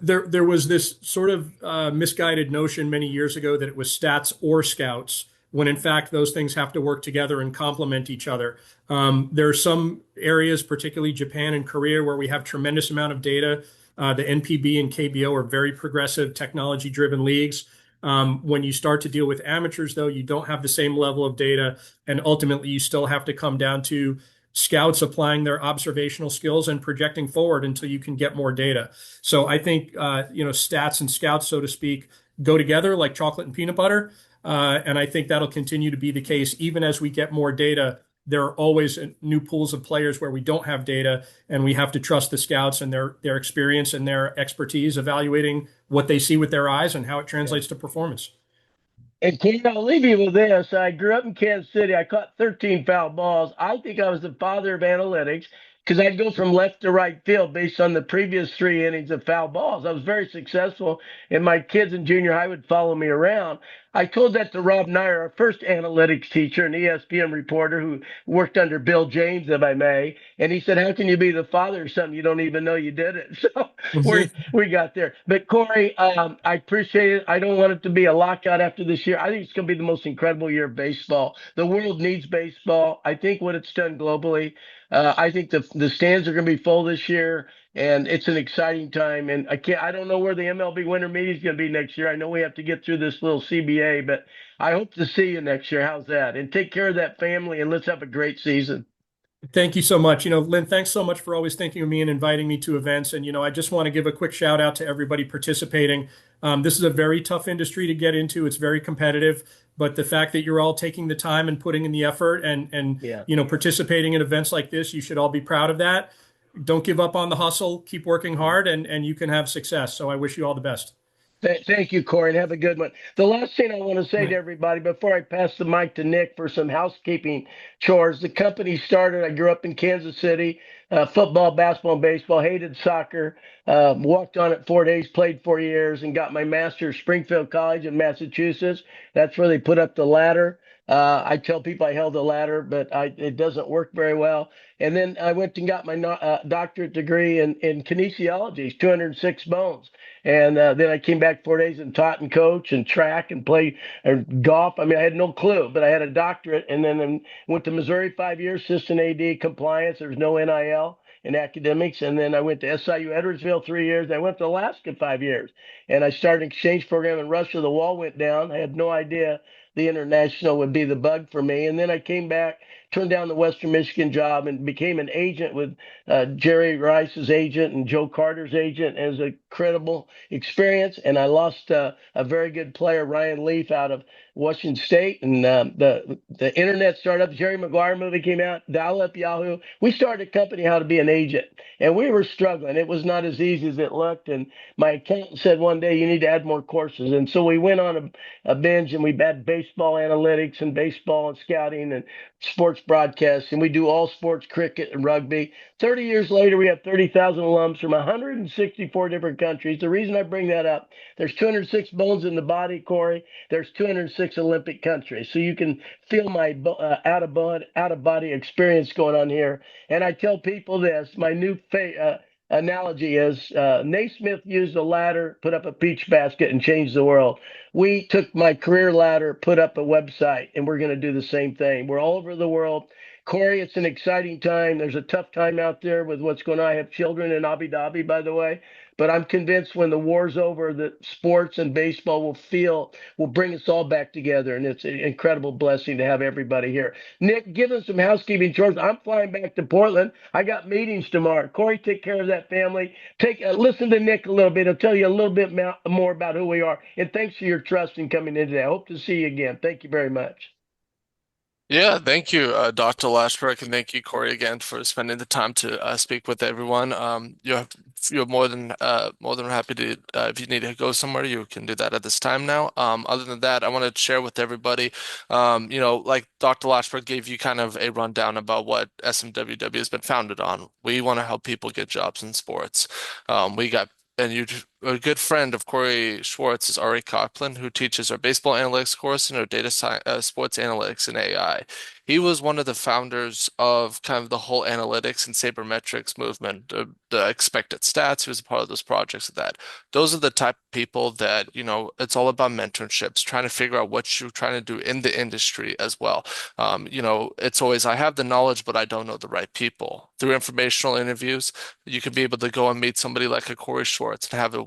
There was this sort of misguided notion many years ago that it was stats or scouts, when in fact those things have to work together and complement each other. There are some areas, particularly Japan and Korea, where we have tremendous amount of data. The NPB and KBO are very progressive, technology-driven leagues. When you start to deal with amateurs, though, you don't have the same level of data, and ultimately you still have to come down to scouts applying their observational skills and projecting forward until you can get more data. So I think stats and scouts, so to speak, go together like chocolate and peanut butter. And I think that'll continue to be the case. Even as we get more data, there are always new pools of players where we don't have data, and we have to trust the scouts and their experience and their expertise evaluating what they see with their eyes and how it translates to performance. And Ken, I'll leave you with this. I grew up in Kansas City. I caught 13 foul balls. I think I was the father of analytics, because I'd go from left to right field based on the previous 3 innings of foul balls. I was very successful, and my kids in junior high would follow me around. I told that to Rob Nair, our first analytics teacher and ESPN reporter who worked under Bill James, if I may. And he said, how can you be the father of something you don't even know you did it? So we got there. But Cory, I appreciate it. I don't want it to be a lockout after this year. I think it's going to be the most incredible year of baseball. The world needs baseball. I think what it's done globally. I think the stands are going to be full this year, and it's an exciting time. And I don't know where the MLB winter meeting is going to be next year. I know we have to get through this little CBA, but I hope to see you next year. How's that? And take care of that family, and let's have a great season. Thank you so much. Lynn, thanks so much for always thinking of me and inviting me to events. And, I just want to give a quick shout out to everybody participating. This is a very tough industry to get into. It's very competitive. But the fact that you're all taking the time and putting in the effort and participating in events like this, you should all be proud of that. Don't give up on the hustle. Keep working hard, and you can have success. So I wish you all the best. Thank you, Cory, and have a good one. The last thing I want to say to everybody before I pass the mic to Nick for some housekeeping chores, the company started, I grew up in Kansas City, football, basketball, and baseball, hated soccer, walked on it 4 days, played 4 years, and got my master's at Springfield College in Massachusetts. That's where they put up the ladder. I tell people I held the ladder, but it doesn't work very well. And then I went and got my doctorate degree in kinesiology, 206 bones. And then I came back 4 days and taught and coached and track and play golf. I mean, I had no clue, but I had a doctorate. And then went to Missouri 5 years, assistant AD compliance. There was no NIL in academics. And then I went to SIU Edwardsville 3 years. I went to Alaska 5 years. And I started an exchange program in Russia. The wall went down. I had no idea the international would be the bug for me. And then I came back, turned down the Western Michigan job, and became an agent with Jerry Rice's agent and Joe Carter's agent. It was a credible experience, and I lost a very good player, Ryan Leaf, out of Washington State, and the internet startup, Jerry Maguire movie came out, dial-up Yahoo. We started a company how to be an agent, and we were struggling. It was not as easy as it looked, and my accountant said one day, you need to add more courses. And so we went on a binge, and we had baseball analytics and baseball and scouting and sports broadcasting. We do all sports, cricket and rugby. 30 years later, we have 30,000 alums from 164 different countries. The reason I bring that up, there's 206 bones in the body, Cory. There's 206 Olympic countries. So you can feel my out of body experience going on here. And I tell people this, my new analogy is Naismith used a ladder, put up a peach basket, and changed the world. We took my career ladder, put up a website, and we're going to do the same thing. We're all over the world. Cory, it's an exciting time. There's a tough time out there with what's going on. I have children in Abu Dhabi, by the way. But I'm convinced when the war's over, that sports and baseball will bring us all back together. And it's an incredible blessing to have everybody here. Nick, give us some housekeeping chores. I'm flying back to Portland. I got meetings tomorrow. Cory, take care of that family. Listen to Nick a little bit. He'll tell you a little bit more about who we are. And thanks for your trust in coming in today. I hope to see you again. Thank you very much. Yeah, thank you, Dr. Lashbrook, and thank you, Cory, again for spending the time to speak with everyone. You're more than happy to if you need to go somewhere, you can do that at this time now. Other than that, I want to share with everybody, like Dr. Lashbrook gave you kind of a rundown about what SMWW has been founded on. We want to help people get jobs in sports. A good friend of Cory Schwartz is Ari Kaplan, who teaches our baseball analytics course and our data science, sports analytics and AI. He was one of the founders of kind of the whole analytics and sabermetrics movement, the expected stats. He was a part of those projects of that. Those are the type of people that, it's all about mentorships, trying to figure out what you're trying to do in the industry as well. It's always, I have the knowledge, but I don't know the right people. Through informational interviews, you can be able to go and meet somebody like a Cory Schwartz and have a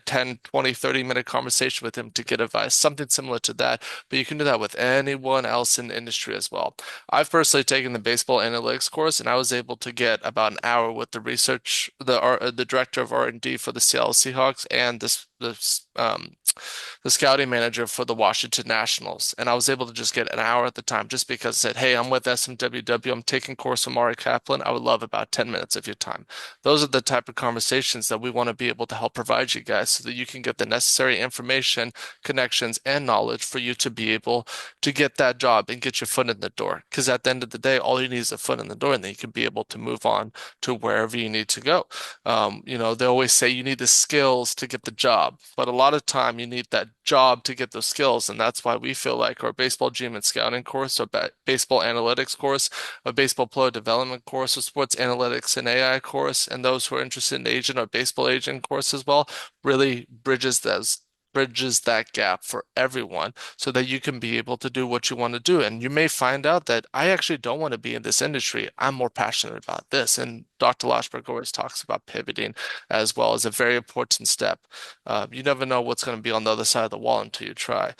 10, 20, 30-minute conversation with him to get advice, something similar to that. But you can do that with anyone else in the industry as well. I've personally taken the baseball analytics course, and I was able to get about an hour with the director of R&D for the Seattle Seahawks and the scouting manager for the Washington Nationals. And I was able to just get an hour at the time just because I said, hey, I'm with SMWW. I'm taking course from Ari Kaplan. I would love about 10 minutes of your time. Those are the type of conversations that we want to be able to help provide you guys so that you can get the necessary information, connections, and knowledge for you to be able to get that job and get your foot in the door. Because at the end of the day, all you need is a foot in the door, and then you can be able to move on to wherever you need to go. They always say you need the skills to get the job, but a lot of time you need that job to get those skills. And that's why we feel like our baseball GM and scouting course, our baseball analytics course, a baseball player development course, a sports analytics and AI course, and those who are interested in agent or baseball agent course as well, really bridges that gap for everyone so that you can be able to do what you want to do. And you may find out that I actually don't want to be in this industry. I'm more passionate about this. And Dr. Lashbrook always talks about pivoting as well as a very important step. You never know what's going to be on the other side of the wall until you try.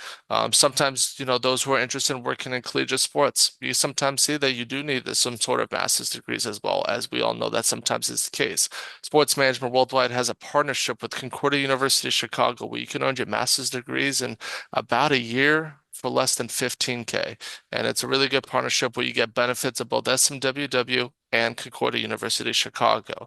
Sometimes, those who are interested in working in collegiate sports, you sometimes see that you do need some sort of master's degrees as well, as we all know that sometimes is the case. Sports Management Worldwide has a partnership with Concordia University Chicago where you can earn your master's degrees in about a year for less than $15K. And it's a really good partnership where you get benefits of both SMWW and Concordia University Chicago.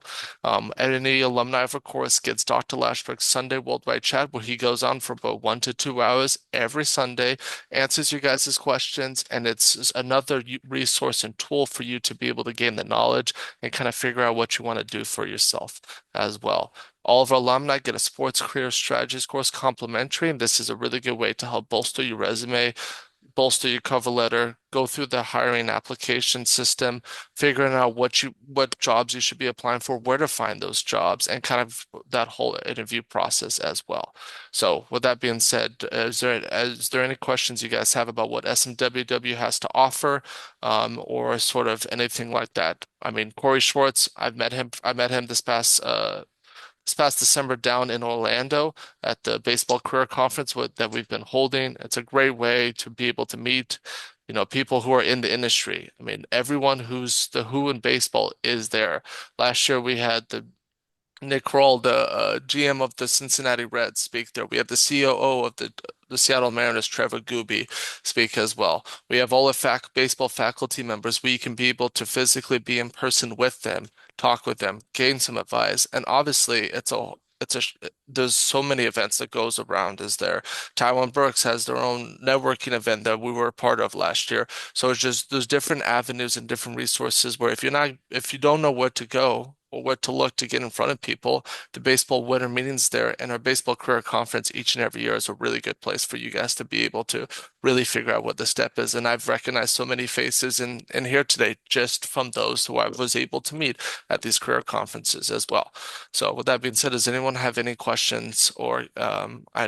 Any alumni of a course gets Dr. Lashbrook's Sunday Worldwide Chat, where he goes on for about 1 to 2 hours every Sunday, answers you guys' questions, and it's another resource and tool for you to be able to gain the knowledge and kind of figure out what you want to do for yourself as well. All of our alumni get a sports career strategies course complimentary, and this is a really good way to help bolster your resume, bolster your cover letter, go through the hiring application system, figuring out what jobs you should be applying for, where to find those jobs, and kind of that whole interview process as well. So with that being said, is there any questions you guys have about what SMWW has to offer, or sort of anything like that? I mean, Cory Schwartz, I met him this past this past December down in Orlando at the Baseball Career Conference that we've been holding. It's a great way to be able to meet, people who are in the industry. I mean, everyone who's the who in baseball is there. Last year we had the Nick Kroll, the GM of the Cincinnati Reds, speak there. We have the COO of the Seattle Mariners, Trevor Gooby, speak as well. We have all the baseball faculty members. We can be able to physically be in person with them, talk with them, gain some advice, and obviously there's so many events that goes around. Is there? Taiwan Burks has their own networking event that we were a part of last year. So it's just there's different avenues and different resources where if you don't know where to go or where to look to get in front of people, the baseball winter meetings there and our baseball career conference each and every year is a really good place for you guys to be able to really figure out what the step is. And I've recognized so many faces in here today just from those who I was able to meet at these career conferences as well. So with that being said, does anyone have any questions? Or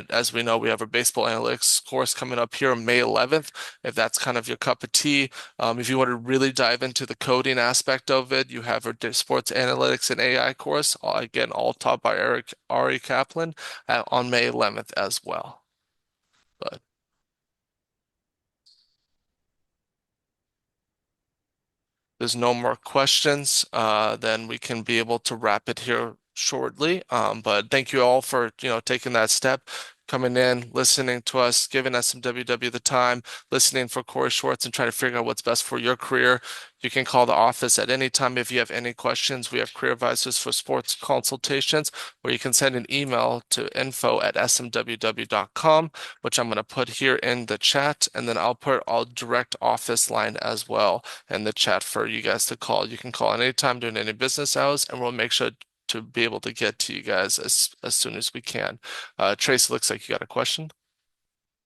as we know, we have a baseball analytics course coming up here on May 11th. If that's kind of your cup of tea, if you want to really dive into the coding aspect of it, you have our sports analytics and AI course, again, all taught by Ari Kaplan on May 11th as well. But there's no more questions, then we can be able to wrap it here shortly. But thank you all for taking that step, coming in, listening to us, giving SMWW the time, listening for Cory Schwartz and trying to figure out what's best for your career. You can call the office at any time if you have any questions. We have career advisors for sports consultations, or you can send an email to info@smww.com, which I'm going to put here in the chat, and then I'll put our direct office line as well in the chat for you guys to call. You can call at any time during any business hours, and we'll make sure to be able to get to you guys as soon as we can. Trace, looks like you got a question.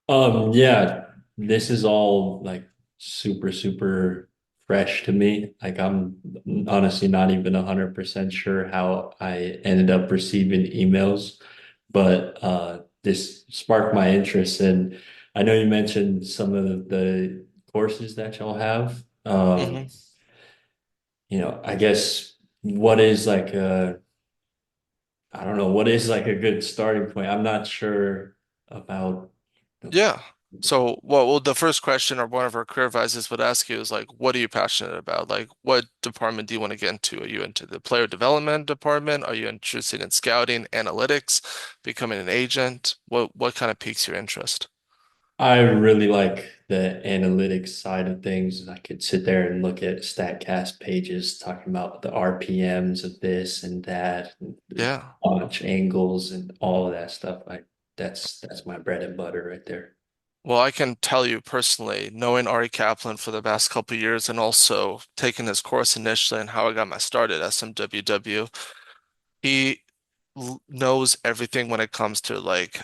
Yeah, this is all like super, super fresh to me. Like I'm honestly not even 100% sure how I ended up receiving emails, but this sparked my interest. And I know you mentioned some of the courses that y'all have. I guess what is like I don't know, what is like a good starting point? I'm not sure about. Yeah. So, well, the first question or one of our career advisors would ask you is like, what are you passionate about? Like, what department do you want to get into? Are you into the player development department? Are you interested in scouting, analytics, becoming an agent? What kind of piques your interest? I really like the analytics side of things. I could sit there and look at Statcast pages talking about the RPMs of this and that, and Yeah. launch angles and all of that stuff. That's my bread and butter right there. Well, I can tell you personally, knowing Ari Kaplan for the past couple of years and also taking his course initially and how I got my start at SMWW, he knows everything when it comes to like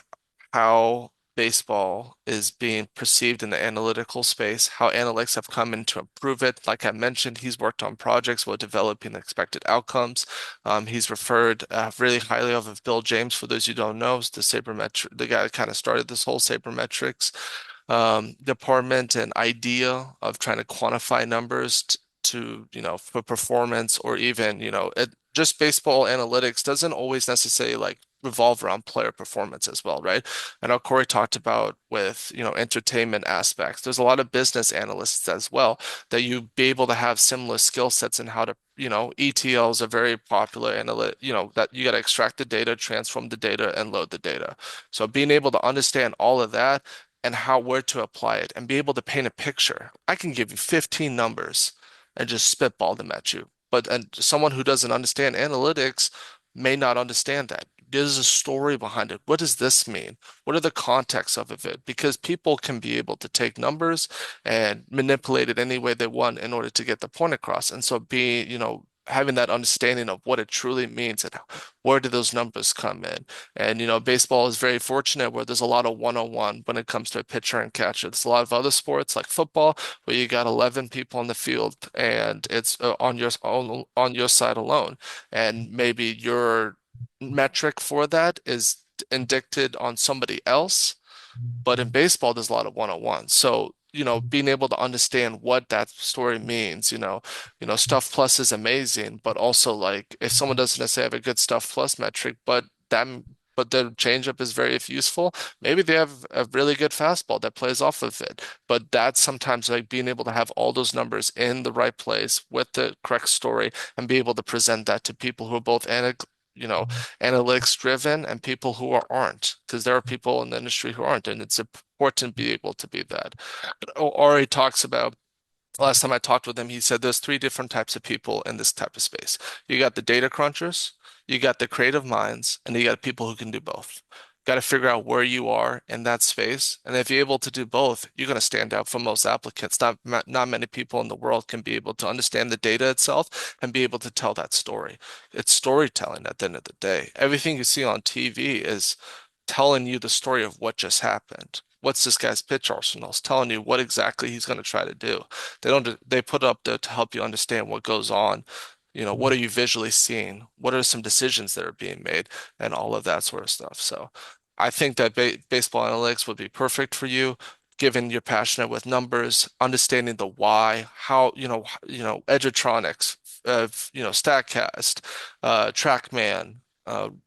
how baseball is being perceived in the analytical space, how analytics have come in to improve it. Like I mentioned, he's worked on projects while developing expected outcomes. He's referred really highly of Bill James, for those who don't know, is the guy that kind of started this whole sabermetrics department and idea of trying to quantify numbers for performance, or even just baseball analytics doesn't always necessarily like revolve around player performance as well, right? I know Cory talked about with entertainment aspects. There's a lot of business analysts as well that you be able to have similar skill sets in how to ETLs are very popular that you got to extract the data, transform the data, and load the data. So being able to understand all of that and where to apply it and be able to paint a picture. I can give you 15 numbers and just spitball them at you. But someone who doesn't understand analytics may not understand that. There's a story behind it. What does this mean? What are the contexts of it? Because people can be able to take numbers and manipulate it any way they want in order to get the point across. And so having that understanding of what it truly means and where do those numbers come in. And baseball is very fortunate where there's a lot of one-on-one when it comes to a pitcher and catcher. There's a lot of other sports like football where you got 11 people on the field and it's on your side alone. And maybe your metric for that is indicted on somebody else. But in baseball, there's a lot of one-on-one. So being able to understand what that story means, Stuff Plus is amazing, but also like if someone doesn't necessarily have a good Stuff Plus metric, but their changeup is very useful, maybe they have a really good fastball that plays off of it. But that's sometimes like being able to have all those numbers in the right place with the correct story and be able to present that to people who are both analytics driven and people who aren't, because there are people in the industry who aren't, and it's important to be able to be that. Ori talks about, last time I talked with him, he said there's three different types of people in this type of space. You got the data crunchers, you got the creative minds, and you got people who can do both. Got to figure out where you are in that space. And if you're able to do both, you're going to stand out from most applicants. Not many people in the world can be able to understand the data itself and be able to tell that story. It's storytelling at the end of the day. Everything you see on TV is telling you the story of what just happened. What's this guy's pitch arsenal? It's telling you what exactly he's going to try to do. They put it up there to help you understand what goes on. What are you visually seeing? What are some decisions that are being made and all of that sort of stuff. So I think that baseball analytics would be perfect for you, given you're passionate with numbers, understanding the why, how, Edgertronics, Statcast, TrackMan,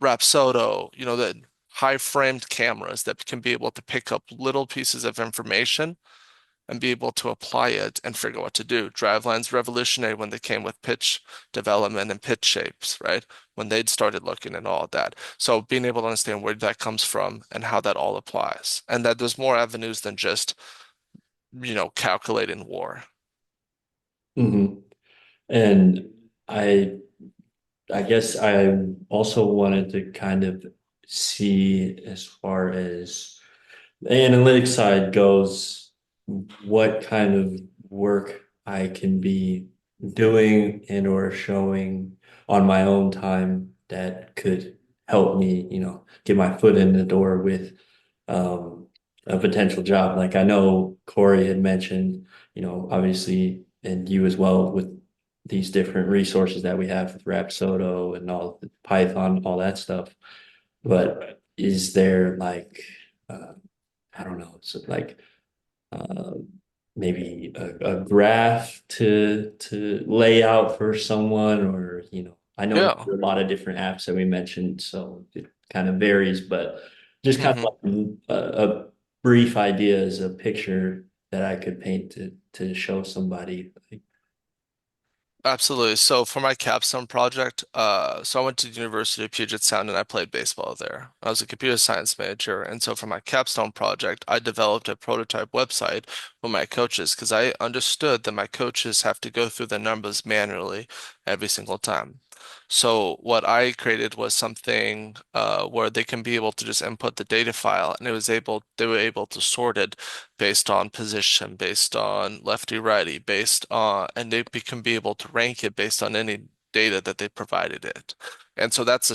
Rapsodo, the high framed cameras that can be able to pick up little pieces of information and be able to apply it and figure out what to do. Drivelines revolutionary when they came with pitch development and pitch shapes, right? When they'd started looking at all of that. So being able to understand where that comes from and how that all applies, and that there's more avenues than just, calculating WAR. Mm-hmm. And I guess I also wanted to kind of see, as far as the analytics side goes, what kind of work I can be doing and or showing on my own time that could help me, get my foot in the door with a potential job. Like I know Cory had mentioned, obviously, and you as well, with these different resources that we have with Rapsodo and all the Python, all that stuff. But is there like, I don't know, so like uh, maybe a graph to lay out for someone, or I know Yeah. there are a lot of different apps that we mentioned, so it kind of varies, but just kind of like a brief idea as a picture that I could paint to show somebody. Absolutely. So for my capstone project, so I went to the University of Puget Sound and I played baseball there. I was a computer science major, and so for my capstone project, I developed a prototype website for my coaches because I understood that my coaches have to go through the numbers manually every single time. So what I created was something where they can be able to just input the data file, and they were able to sort it based on position, based on lefty righty, and can be able to rank it based on any data that they provided it. And so that's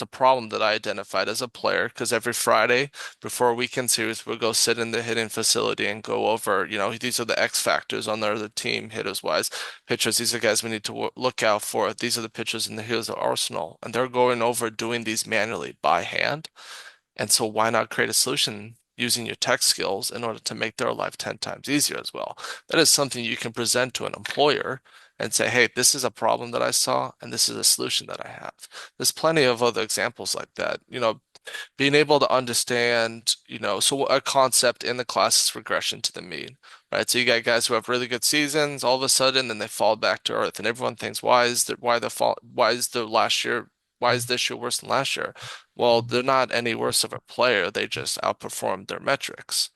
a problem that I identified as a player, because every Friday before a weekend series, we'll go sit in the hitting facility and go over, these are the X factors on the other team, hitters wise, pitchers. These are guys we need to look out for. These are the pitchers in the here's the arsenal, and they're going over doing these manually by hand. And so why not create a solution using your tech skills in order to make their life 10 times easier as well? That is something you can present to an employer and say, hey, this is a problem that I saw, and this is a solution that I have. There's plenty of other examples like that. Being able to understand, so a concept in the class is regression to the mean, right? So you got guys who have really good seasons, all of a sudden, then they fall back to earth, and everyone thinks, why is this year worse than last year? Well, they're not any worse of a player. They just outperformed their metrics.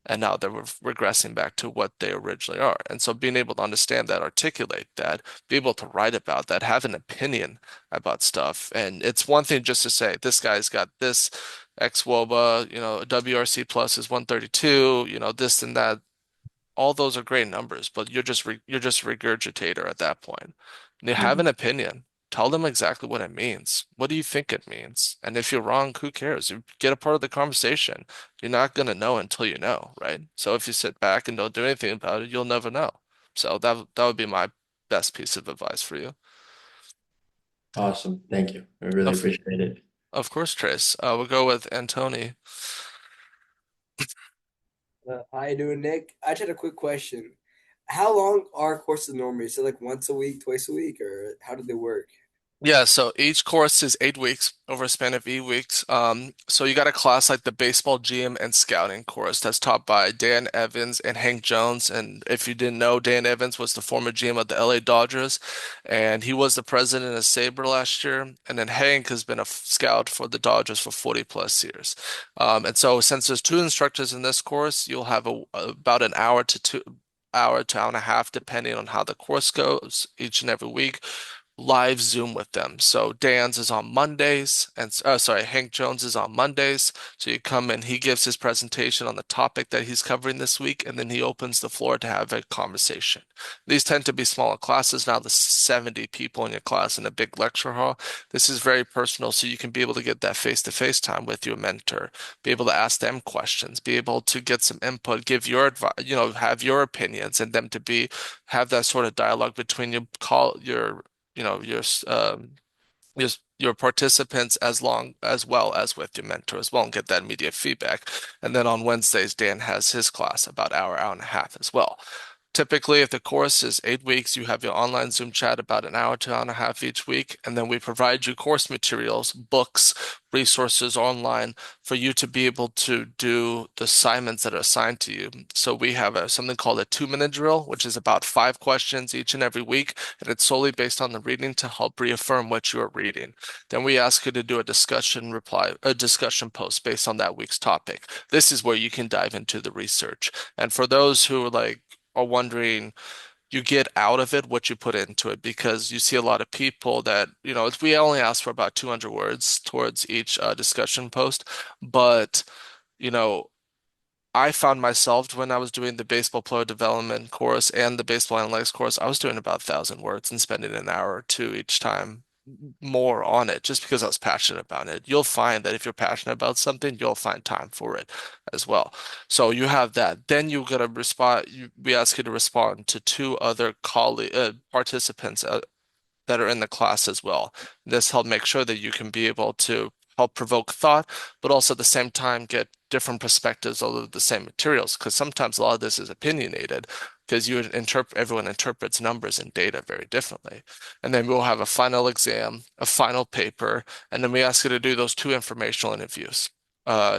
And now they're regressing back to what they originally are. And so being able to understand that, articulate that, be able to write about that, have an opinion about stuff. And it's one thing just to say, this guy's got this XWOBA, WRC plus is 132, this and that. All those are great numbers, but you're just regurgitator at that point. You have an opinion. Tell them exactly what it means. What do you think it means? And if you're wrong, who cares? You get a part of the conversation. You're not gonna know until you know, right? So if you sit back and don't do anything about it, you'll never know. So that would be my best piece of advice for you. Awesome. Thank you. I really appreciate it. Of course, Trace. We'll go with Antony. How you doing, Nick? I just had a quick question. How long are courses normally? Is it like once a week, twice a week, or how do they work? Yeah, so each course is 8 weeks over a span of 8 weeks. So you got a class like the baseball GM and scouting course that's taught by Dan Evans and Hank Jones. And if you didn't know, Dan Evans was the former GM of the LA Dodgers, and he was the president of Sabre last year. And then Hank has been a scout for the Dodgers for 40 plus years. And so since there's two instructors in this course, you'll have about an hour to hour to hour and a half, depending on how the course goes each and every week live Zoom with them. So Dan's is on Mondays, and sorry, Hank Jones is on Mondays. So you come in, he gives his presentation on the topic that he's covering this week, and then he opens the floor to have a conversation. These tend to be smaller classes. Now, the 70 people in your class in a big lecture hall. This is very personal, so you can be able to get that face-to-face time with your mentor, be able to ask them questions, be able to get some input, give your advice, have your opinions, and them to have that sort of dialogue between your participants as well as with your mentor as well and get that immediate feedback. And then on Wednesdays, Dan has his class about hour and a half as well. Typically, if the course is 8 weeks, you have your online Zoom chat about an hour to hour and a half each week, and then we provide you course materials, books, resources online for you to be able to do the assignments that are assigned to you. So we have something called a 2-minute drill, which is about 5 questions each and every week, and it's solely based on the reading to help reaffirm what you are reading. Then we ask you to do a discussion post based on that week's topic. This is where you can dive into the research. And for those who are wondering, you get out of it what you put into it, because you see a lot of people that, we only ask for about 200 words towards each discussion post. But, I found myself when I was doing the baseball player development course and the baseball analytics course, I was doing about 1,000 words and spending an hour or two each time more on it just because I was passionate about it. You'll find that if you're passionate about something, you'll find time for it as well. So you have that. Then you gotta respond. We ask you to respond to two other participants that are in the class as well. This helps make sure that you can be able to help provoke thought, but also at the same time get different perspectives of the same materials. Because sometimes a lot of this is opinionated, because everyone interprets numbers and data very differently. And then we'll have a final exam, a final paper, and then we ask you to do those two informational interviews.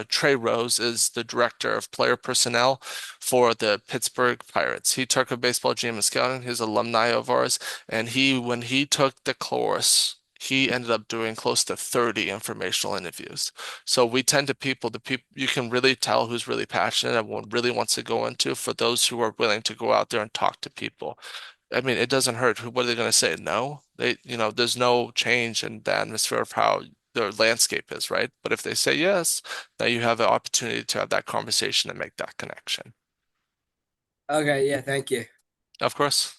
Trey Rose is the director of player personnel for the Pittsburgh Pirates. He took a baseball GM and scouting. He's an alumni of ours, and when he took the course, he ended up doing close to 30 informational interviews. So we tend to you can really tell who's really passionate and what really wants to go into, for those who are willing to go out there and talk to people. I mean, it doesn't hurt. What are they going to say? No, there's no change in the atmosphere of how their landscape is, right? But if they say yes, now you have an opportunity to have that conversation and make that connection. Okay, yeah, thank you. Of course.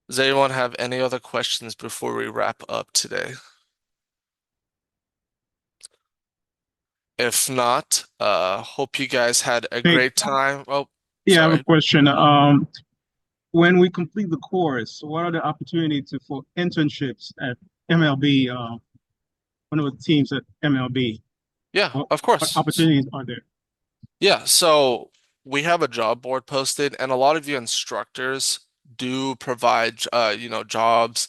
Does anyone have any other questions before we wrap up today? If not, hope you guys had a great time. Oh, yeah, sorry. I have a question. When we complete the course, what are the opportunities for internships at MLB, one of the teams at MLB? Yeah, of course. What opportunities are there? Yeah, so we have a job board posted, and a lot of you instructors do provide, jobs,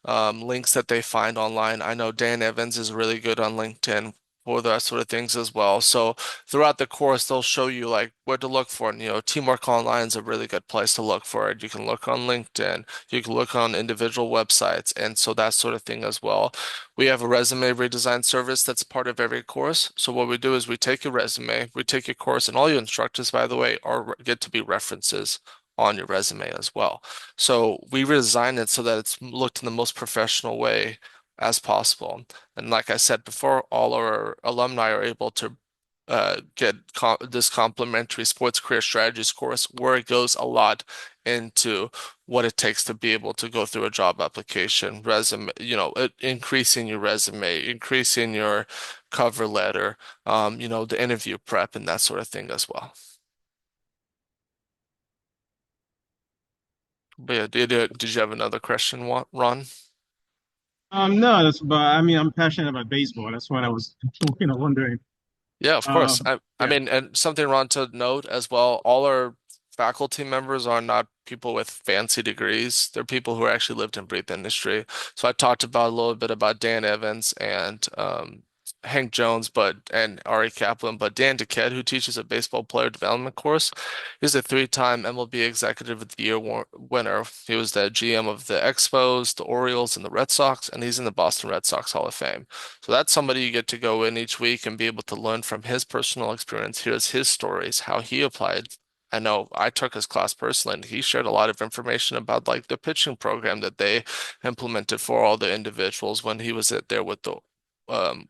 links that they find online. I know Dan Evans is really good on LinkedIn for that sort of things as well. So throughout the course, they'll show you like where to look for. And, Teamwork Online is a really good place to look for it. You can look on LinkedIn, you can look on individual websites, and so that sort of thing as well. We have a resume redesign service that's part of every course. So what we do is we take your resume, we take your course, and all your instructors, by the way, get to be references on your resume as well. So we redesign it so that it's looked in the most professional way as possible. And like I said before, all our alumni are able to get this complimentary sports career strategies course, where it goes a lot into what it takes to be able to go through a job application, resume, increasing your resume, increasing your cover letter, the interview prep and that sort of thing as well. But yeah, did you have another question, Ron? No, I'm passionate about baseball. That's what I was, wondering. Yeah, of course. I mean, and something, Ron, to note as well, all our faculty members are not people with fancy degrees. They're people who actually lived and breathed the industry. So I talked about a little bit about Dan Evans and Hank Jones, and Ari Kaplan, but Dan Duquette, who teaches a baseball player development course, he's a three-time MLB Executive of the Year winner. He was the GM of the Expos, the Orioles, and the Red Sox, and he's in the Boston Red Sox Hall of Fame. So that's somebody you get to go in each week and be able to learn from his personal experience. Here's his stories, how he applied. I know I took his class personally, and he shared a lot of information about like the pitching program that they implemented for all the individuals when he was there with the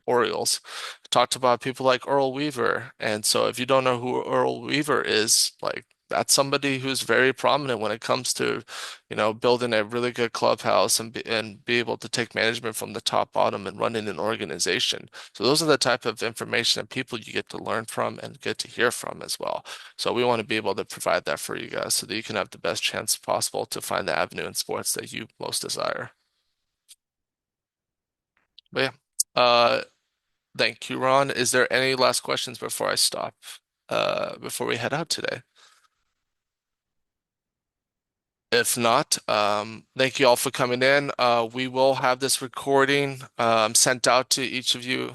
Orioles. Talked about people like Earl Weaver. And so if you don't know who Earl Weaver is, like that's somebody who's very prominent when it comes to, building a really good clubhouse and be able to take management from the top bottom and running an organization. So those are the type of information and people you get to learn from and get to hear from as well. So we want to be able to provide that for you guys so that you can have the best chance possible to find the avenue in sports that you most desire. But yeah, thank you, Ron. Is there any last questions before I stop, before we head out today? If not, thank you all for coming in. We will have this recording sent out to each of you.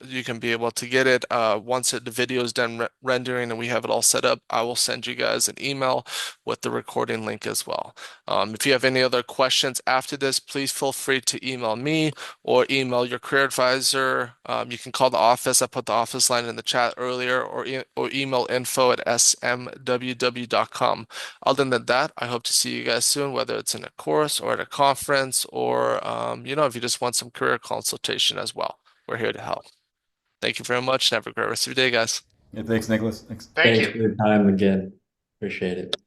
You can be able to get it once the video is done rendering and we have it all set up. I will send you guys an email with the recording link as well. If you have any other questions after this, please feel free to email me or email your career advisor. You can call the office. I put the office line in the chat earlier, or email info@smww.com. Other than that, I hope to see you guys soon, whether it's in a course or at a conference, or if you just want some career consultation as well. We're here to help. Thank you very much, and have a great rest of your day, guys. Yeah, thanks, Nicholas. Thanks. Thank you. Thanks for your time again. Appreciate it.